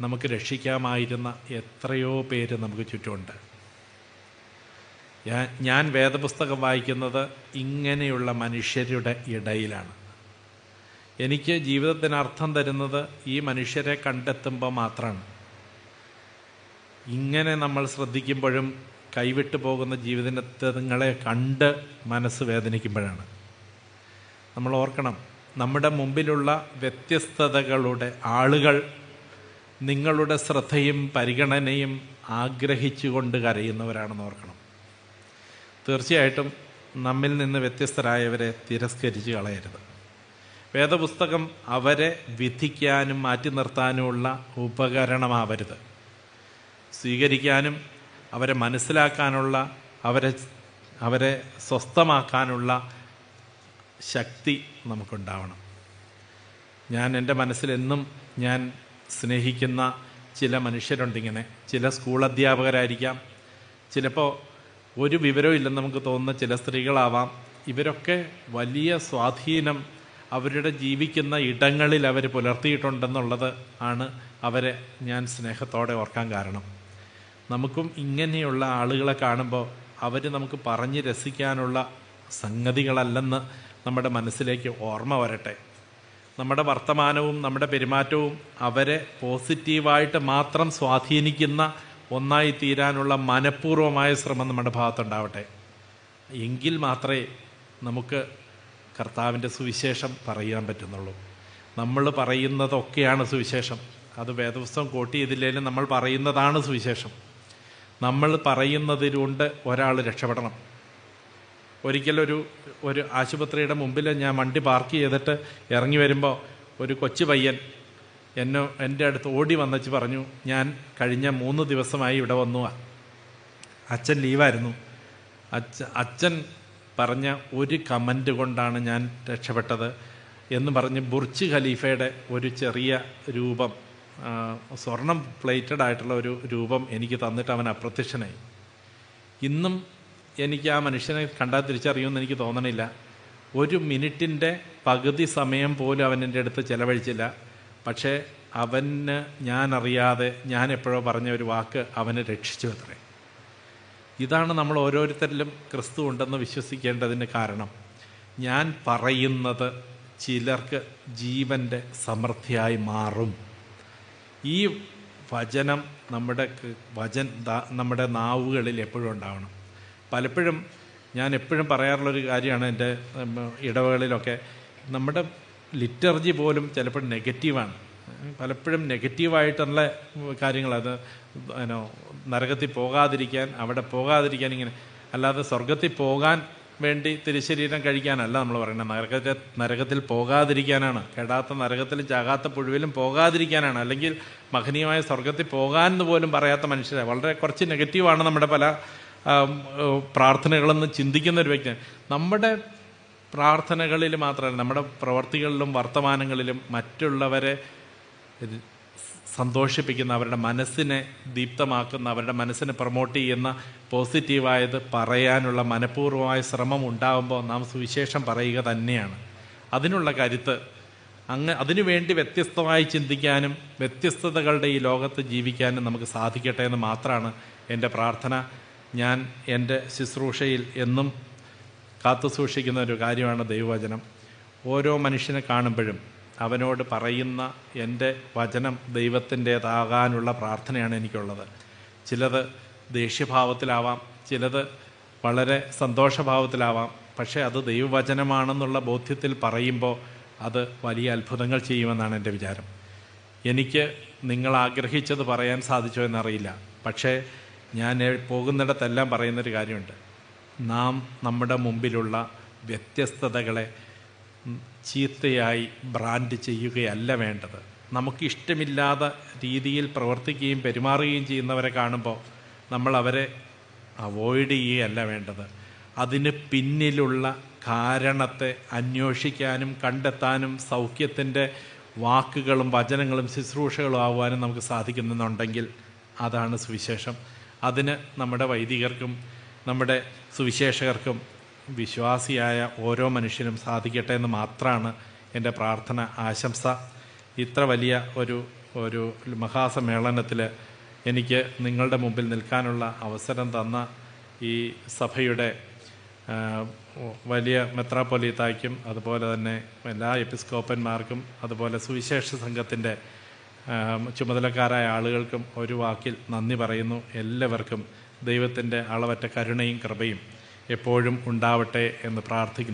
A: നമുക്ക് രക്ഷിക്കാമായിരുന്ന എത്രയോ പേര് നമുക്ക് ചുറ്റുമുണ്ട്. ഞാൻ വേദപുസ്തകം വായിക്കുന്നത് ഇങ്ങനെയുള്ള മനുഷ്യരുടെ ഇടയിലാണ്. എനിക്ക് ജീവിതത്തിന് അർത്ഥം തരുന്നത് ഈ മനുഷ്യരെ കണ്ടെത്തുമ്പോൾ മാത്രമാണ്. ഇങ്ങനെ നമ്മൾ ശ്രദ്ധിക്കുമ്പോഴും കൈവിട്ടു പോകുന്ന ജീവിതങ്ങളെ കണ്ട് മനസ്സ് വേദനിക്കുമ്പോഴാണ്. നമ്മൾ ഓർക്കണം, നമ്മുടെ മുമ്പിലുള്ള വ്യത്യസ്തതകളുടെ ആളുകൾ നിങ്ങളുടെ ശ്രദ്ധയും പരിഗണനയും ആഗ്രഹിച്ചുകൊണ്ട് കരയുന്നവരാണെന്ന് ഓർക്കണം. തീർച്ചയായിട്ടും നമ്മിൽ നിന്ന് വ്യത്യസ്തരായവരെ തിരസ്കരിച്ച് കളയരുത്. വേദപുസ്തകം അവരെ വിധിക്കാനും മാറ്റി നിർത്താനുമുള്ള ഉപകരണമാവരുത്. സ്വീകരിക്കാനും അവരെ മനസ്സിലാക്കാനുള്ള, അവരെ സ്വസ്ഥമാക്കാനുള്ള ശക്തി നമുക്കുണ്ടാവണം. എൻ്റെ മനസ്സിലെന്നും ഞാൻ സ്നേഹിക്കുന്ന ചില മനുഷ്യരുണ്ടിങ്ങനെ. ചില സ്കൂൾ അധ്യാപകരായിരിക്കാം, ചിലപ്പോൾ ഒരു വിവരവും ഇല്ലെന്ന് നമുക്ക് തോന്നുന്ന ചില സ്ത്രീകളാവാം. ഇവരൊക്കെ വലിയ സ്വാധീനം അവരുടെ ജീവിക്കുന്ന ഇടങ്ങളിൽ അവർ പുലർത്തിയിട്ടുണ്ടെന്നുള്ളത് ആണ് അവരെ ഞാൻ സ്നേഹത്തോടെ ഓർക്കാൻ കാരണം. നമുക്കും ഇങ്ങനെയുള്ള ആളുകളെ കാണുമ്പോൾ അവർ നമുക്ക് പറഞ്ഞ് രസിക്കാനുള്ള സംഗതികളല്ലെന്ന് നമ്മുടെ മനസ്സിലേക്ക് ഓർമ്മ വരട്ടെ. നമ്മുടെ വർത്തമാനവും നമ്മുടെ പെരുമാറ്റവും അവരെ പോസിറ്റീവായിട്ട് മാത്രം സ്വാധീനിക്കുന്ന ഒന്നായി തീരാനുള്ള മനഃപൂർവമായ ശ്രമം നമ്മുടെ ഭാഗത്തുണ്ടാവട്ടെ. എങ്കിൽ മാത്രമേ നമുക്ക് കർത്താവിൻ്റെ സുവിശേഷം പറയാൻ പറ്റുന്നുള്ളൂ. നമ്മൾ പറയുന്നതൊക്കെയാണ് സുവിശേഷം. അത് വേദപുസ്തകം കോട്ട് ചെയ്തില്ലെങ്കിലും നമ്മൾ പറയുന്നതാണ് സുവിശേഷം. നമ്മൾ പറയുന്നതിലുണ്ട് ഒരാൾ രക്ഷപ്പെടണം. ഒരിക്കലൊരു ആശുപത്രിയുടെ മുമ്പിൽ ഞാൻ വണ്ടി പാർക്ക് ചെയ്തിട്ട് ഇറങ്ങി വരുമ്പോൾ ഒരു കൊച്ചു പയ്യൻ എൻ്റെ അടുത്ത് ഓടി വന്നച്ച് പറഞ്ഞു, ഞാൻ കഴിഞ്ഞ 3 ദിവസമായി ഇവിടെ വന്നു, അച്ഛൻ ലീവായിരുന്നു. അച്ഛൻ പറഞ്ഞ ഒരു കമൻ്റ് കൊണ്ടാണ് ഞാൻ രക്ഷപ്പെട്ടത് എന്ന് പറഞ്ഞ് ബുർജ് ഖലീഫയുടെ ഒരു ചെറിയ രൂപം, സ്വർണം പ്ലേറ്റഡ് ആയിട്ടുള്ള ഒരു രൂപം എനിക്ക് തന്നിട്ട് അവൻ അപ്രത്യക്ഷനായി. ഇന്നും എനിക്ക് ആ മനുഷ്യനെ കണ്ടാൽ തിരിച്ചറിയുമെന്ന് എനിക്ക് തോന്നണില്ല. 1 മിനിറ്റിൻ്റെ പകുതി സമയം പോലും അവൻ എൻ്റെ അടുത്ത് ചിലവഴിച്ചില്ല. പക്ഷേ അവന് ഞാനറിയാതെ ഞാൻ എപ്പോഴോ പറഞ്ഞ ഒരു വാക്ക് അവനെ രക്ഷിച്ചു അത്രേ. ഇതാണ് നമ്മൾ ഓരോരുത്തരിലും ക്രിസ്തു ഉണ്ടെന്ന് വിശ്വസിക്കേണ്ടതിന് കാരണം. ഞാൻ പറയുന്നത് ചിലർക്ക് ജീവൻ്റെ സമൃദ്ധിയായി മാറും. ഈ വചനം നമ്മുടെ നാവുകളിൽ എപ്പോഴും ഉണ്ടാവണം. പലപ്പോഴും ഞാൻ എപ്പോഴും പറയാറുള്ളൊരു കാര്യമാണ് എൻ്റെ ഇടവകളിലൊക്കെ, നമ്മുടെ ലിറ്റർജി പോലും ചിലപ്പോൾ നെഗറ്റീവാണ്. പലപ്പോഴും നെഗറ്റീവായിട്ടുള്ള കാര്യങ്ങൾ, അത് നരകത്തിൽ പോകാതിരിക്കാൻ, അവിടെ പോകാതിരിക്കാൻ, ഇങ്ങനെ അല്ലാതെ സ്വർഗത്തിൽ പോകാൻ വേണ്ടി തിരുശരീരം കഴിക്കാനല്ല നമ്മൾ പറയുന്നത്. നരകത്തിൽ പോകാതിരിക്കാനാണ്. കെടാത്ത നരകത്തിലും ചാകാത്ത പുഴുവിലും പോകാതിരിക്കാനാണ്. അല്ലെങ്കിൽ മഹനീയമായ സ്വർഗത്തിൽ പോകാമെന്ന് പോലും പറയാത്ത മനുഷ്യരെ, വളരെ കുറച്ച് നെഗറ്റീവാണ് നമ്മുടെ പല പ്രാർത്ഥനകളെന്ന് ചിന്തിക്കുന്ന ഒരു വ്യക്തിയാണ്. നമ്മുടെ പ്രാർത്ഥനകളിൽ മാത്രമല്ല, നമ്മുടെ പ്രവർത്തികളിലും വർത്തമാനങ്ങളിലും മറ്റുള്ളവരെ സന്തോഷിപ്പിക്കുന്ന, അവരുടെ മനസ്സിനെ ദീപ്തമാക്കുന്ന, അവരുടെ മനസ്സിനെ പ്രൊമോട്ട് ചെയ്യുന്ന പോസിറ്റീവായത് പറയാനുള്ള മനഃപൂർവ്വമായ ശ്രമം ഉണ്ടാകുമ്പോൾ നാം സുവിശേഷം പറയുക തന്നെയാണ്. അതിനുള്ള കരുത്ത്, അതിനുവേണ്ടി വ്യത്യസ്തമായി ചിന്തിക്കാനും വ്യത്യസ്തതകളുടെ ഈ ലോകത്ത് ജീവിക്കാനും നമുക്ക് സാധിക്കട്ടെ എന്ന് മാത്രമാണ് എൻ്റെ പ്രാർത്ഥന. ഞാൻ എൻ്റെ ശുശ്രൂഷയിൽ എന്നും കാത്തു സൂക്ഷിക്കുന്ന ഒരു കാര്യമാണ് ദൈവവചനം. ഓരോ മനുഷ്യനെ കാണുമ്പോഴും അവനോട് പറയുന്ന എൻ്റെ വചനം ദൈവത്തിൻ്റേതാകാനുള്ള പ്രാർത്ഥനയാണ് എനിക്കുള്ളത്. ചിലത് ദേഷ്യഭാവത്തിലാവാം, ചിലത് വളരെ സന്തോഷഭാവത്തിലാവാം. പക്ഷേ അത് ദൈവവചനമാണെന്നുള്ള ബോധ്യത്തിൽ പറയുമ്പോൾ അത് വലിയ അത്ഭുതങ്ങൾ ചെയ്യുമെന്നാണ് എൻ്റെ വിചാരം. എനിക്ക് നിങ്ങൾ ആഗ്രഹിച്ചത് പറയാൻ സാധിച്ചോ എന്നറിയില്ല. പക്ഷേ ഞാൻ പോകുന്നിടത്തെല്ലാം പറയുന്നൊരു കാര്യമുണ്ട്. നാം നമ്മുടെ മുമ്പിലുള്ള വ്യത്യസ്തതകളെ ചീത്തയായി ബ്രാൻഡ് ചെയ്യുകയല്ല വേണ്ടത്. നമുക്കിഷ്ടമില്ലാത്ത രീതിയിൽ പ്രവർത്തിക്കുകയും പെരുമാറുകയും ചെയ്യുന്നവരെ കാണുമ്പോൾ നമ്മൾ അവരെ അവോയ്ഡ് ചെയ്യുകയല്ല വേണ്ടത്. അതിന് പിന്നിലുള്ള കാരണത്തെ അന്വേഷിക്കാനും കണ്ടെത്താനും സൗഖ്യത്തിൻ്റെ വാക്കുകളും വചനങ്ങളും ശുശ്രൂഷകളും ആവാനും നമുക്ക് സാധിക്കുന്നുണ്ടെങ്കിൽ അതാണ് സുവിശേഷം. അതിന് നമ്മുടെ വൈദികർക്കും നമ്മുടെ സുവിശേഷകർക്കും വിശ്വാസിയായ ഓരോ മനുഷ്യനും സാധിക്കട്ടെ എന്ന് മാത്രമാണ് എൻ്റെ പ്രാർത്ഥന, ആശംസ. ഇത്ര വലിയ ഒരു മഹാസമ്മേളനത്തിൽ എനിക്ക് നിങ്ങളുടെ മുമ്പിൽ നിൽക്കാനുള്ള അവസരം തന്ന ഈ സഭയുടെ വലിയ മെത്രാപ്പൊലീത്തായ്ക്കും അതുപോലെ തന്നെ എല്ലാ എപ്പിസ്കോപ്പന്മാർക്കും അതുപോലെ സുവിശേഷ സംഘത്തിൻ്റെ ചുമതലക്കാരായ ആളുകൾക്കും ഒരു വാക്കിൽ നന്ദി പറയുന്നു. എല്ലാവർക്കും ദൈവത്തിൻ്റെ അളവറ്റ കരുണയും കൃപയും എപ്പോഴും ഉണ്ടാവട്ടെ എന്ന് പ്രാർത്ഥിക്കുന്നു.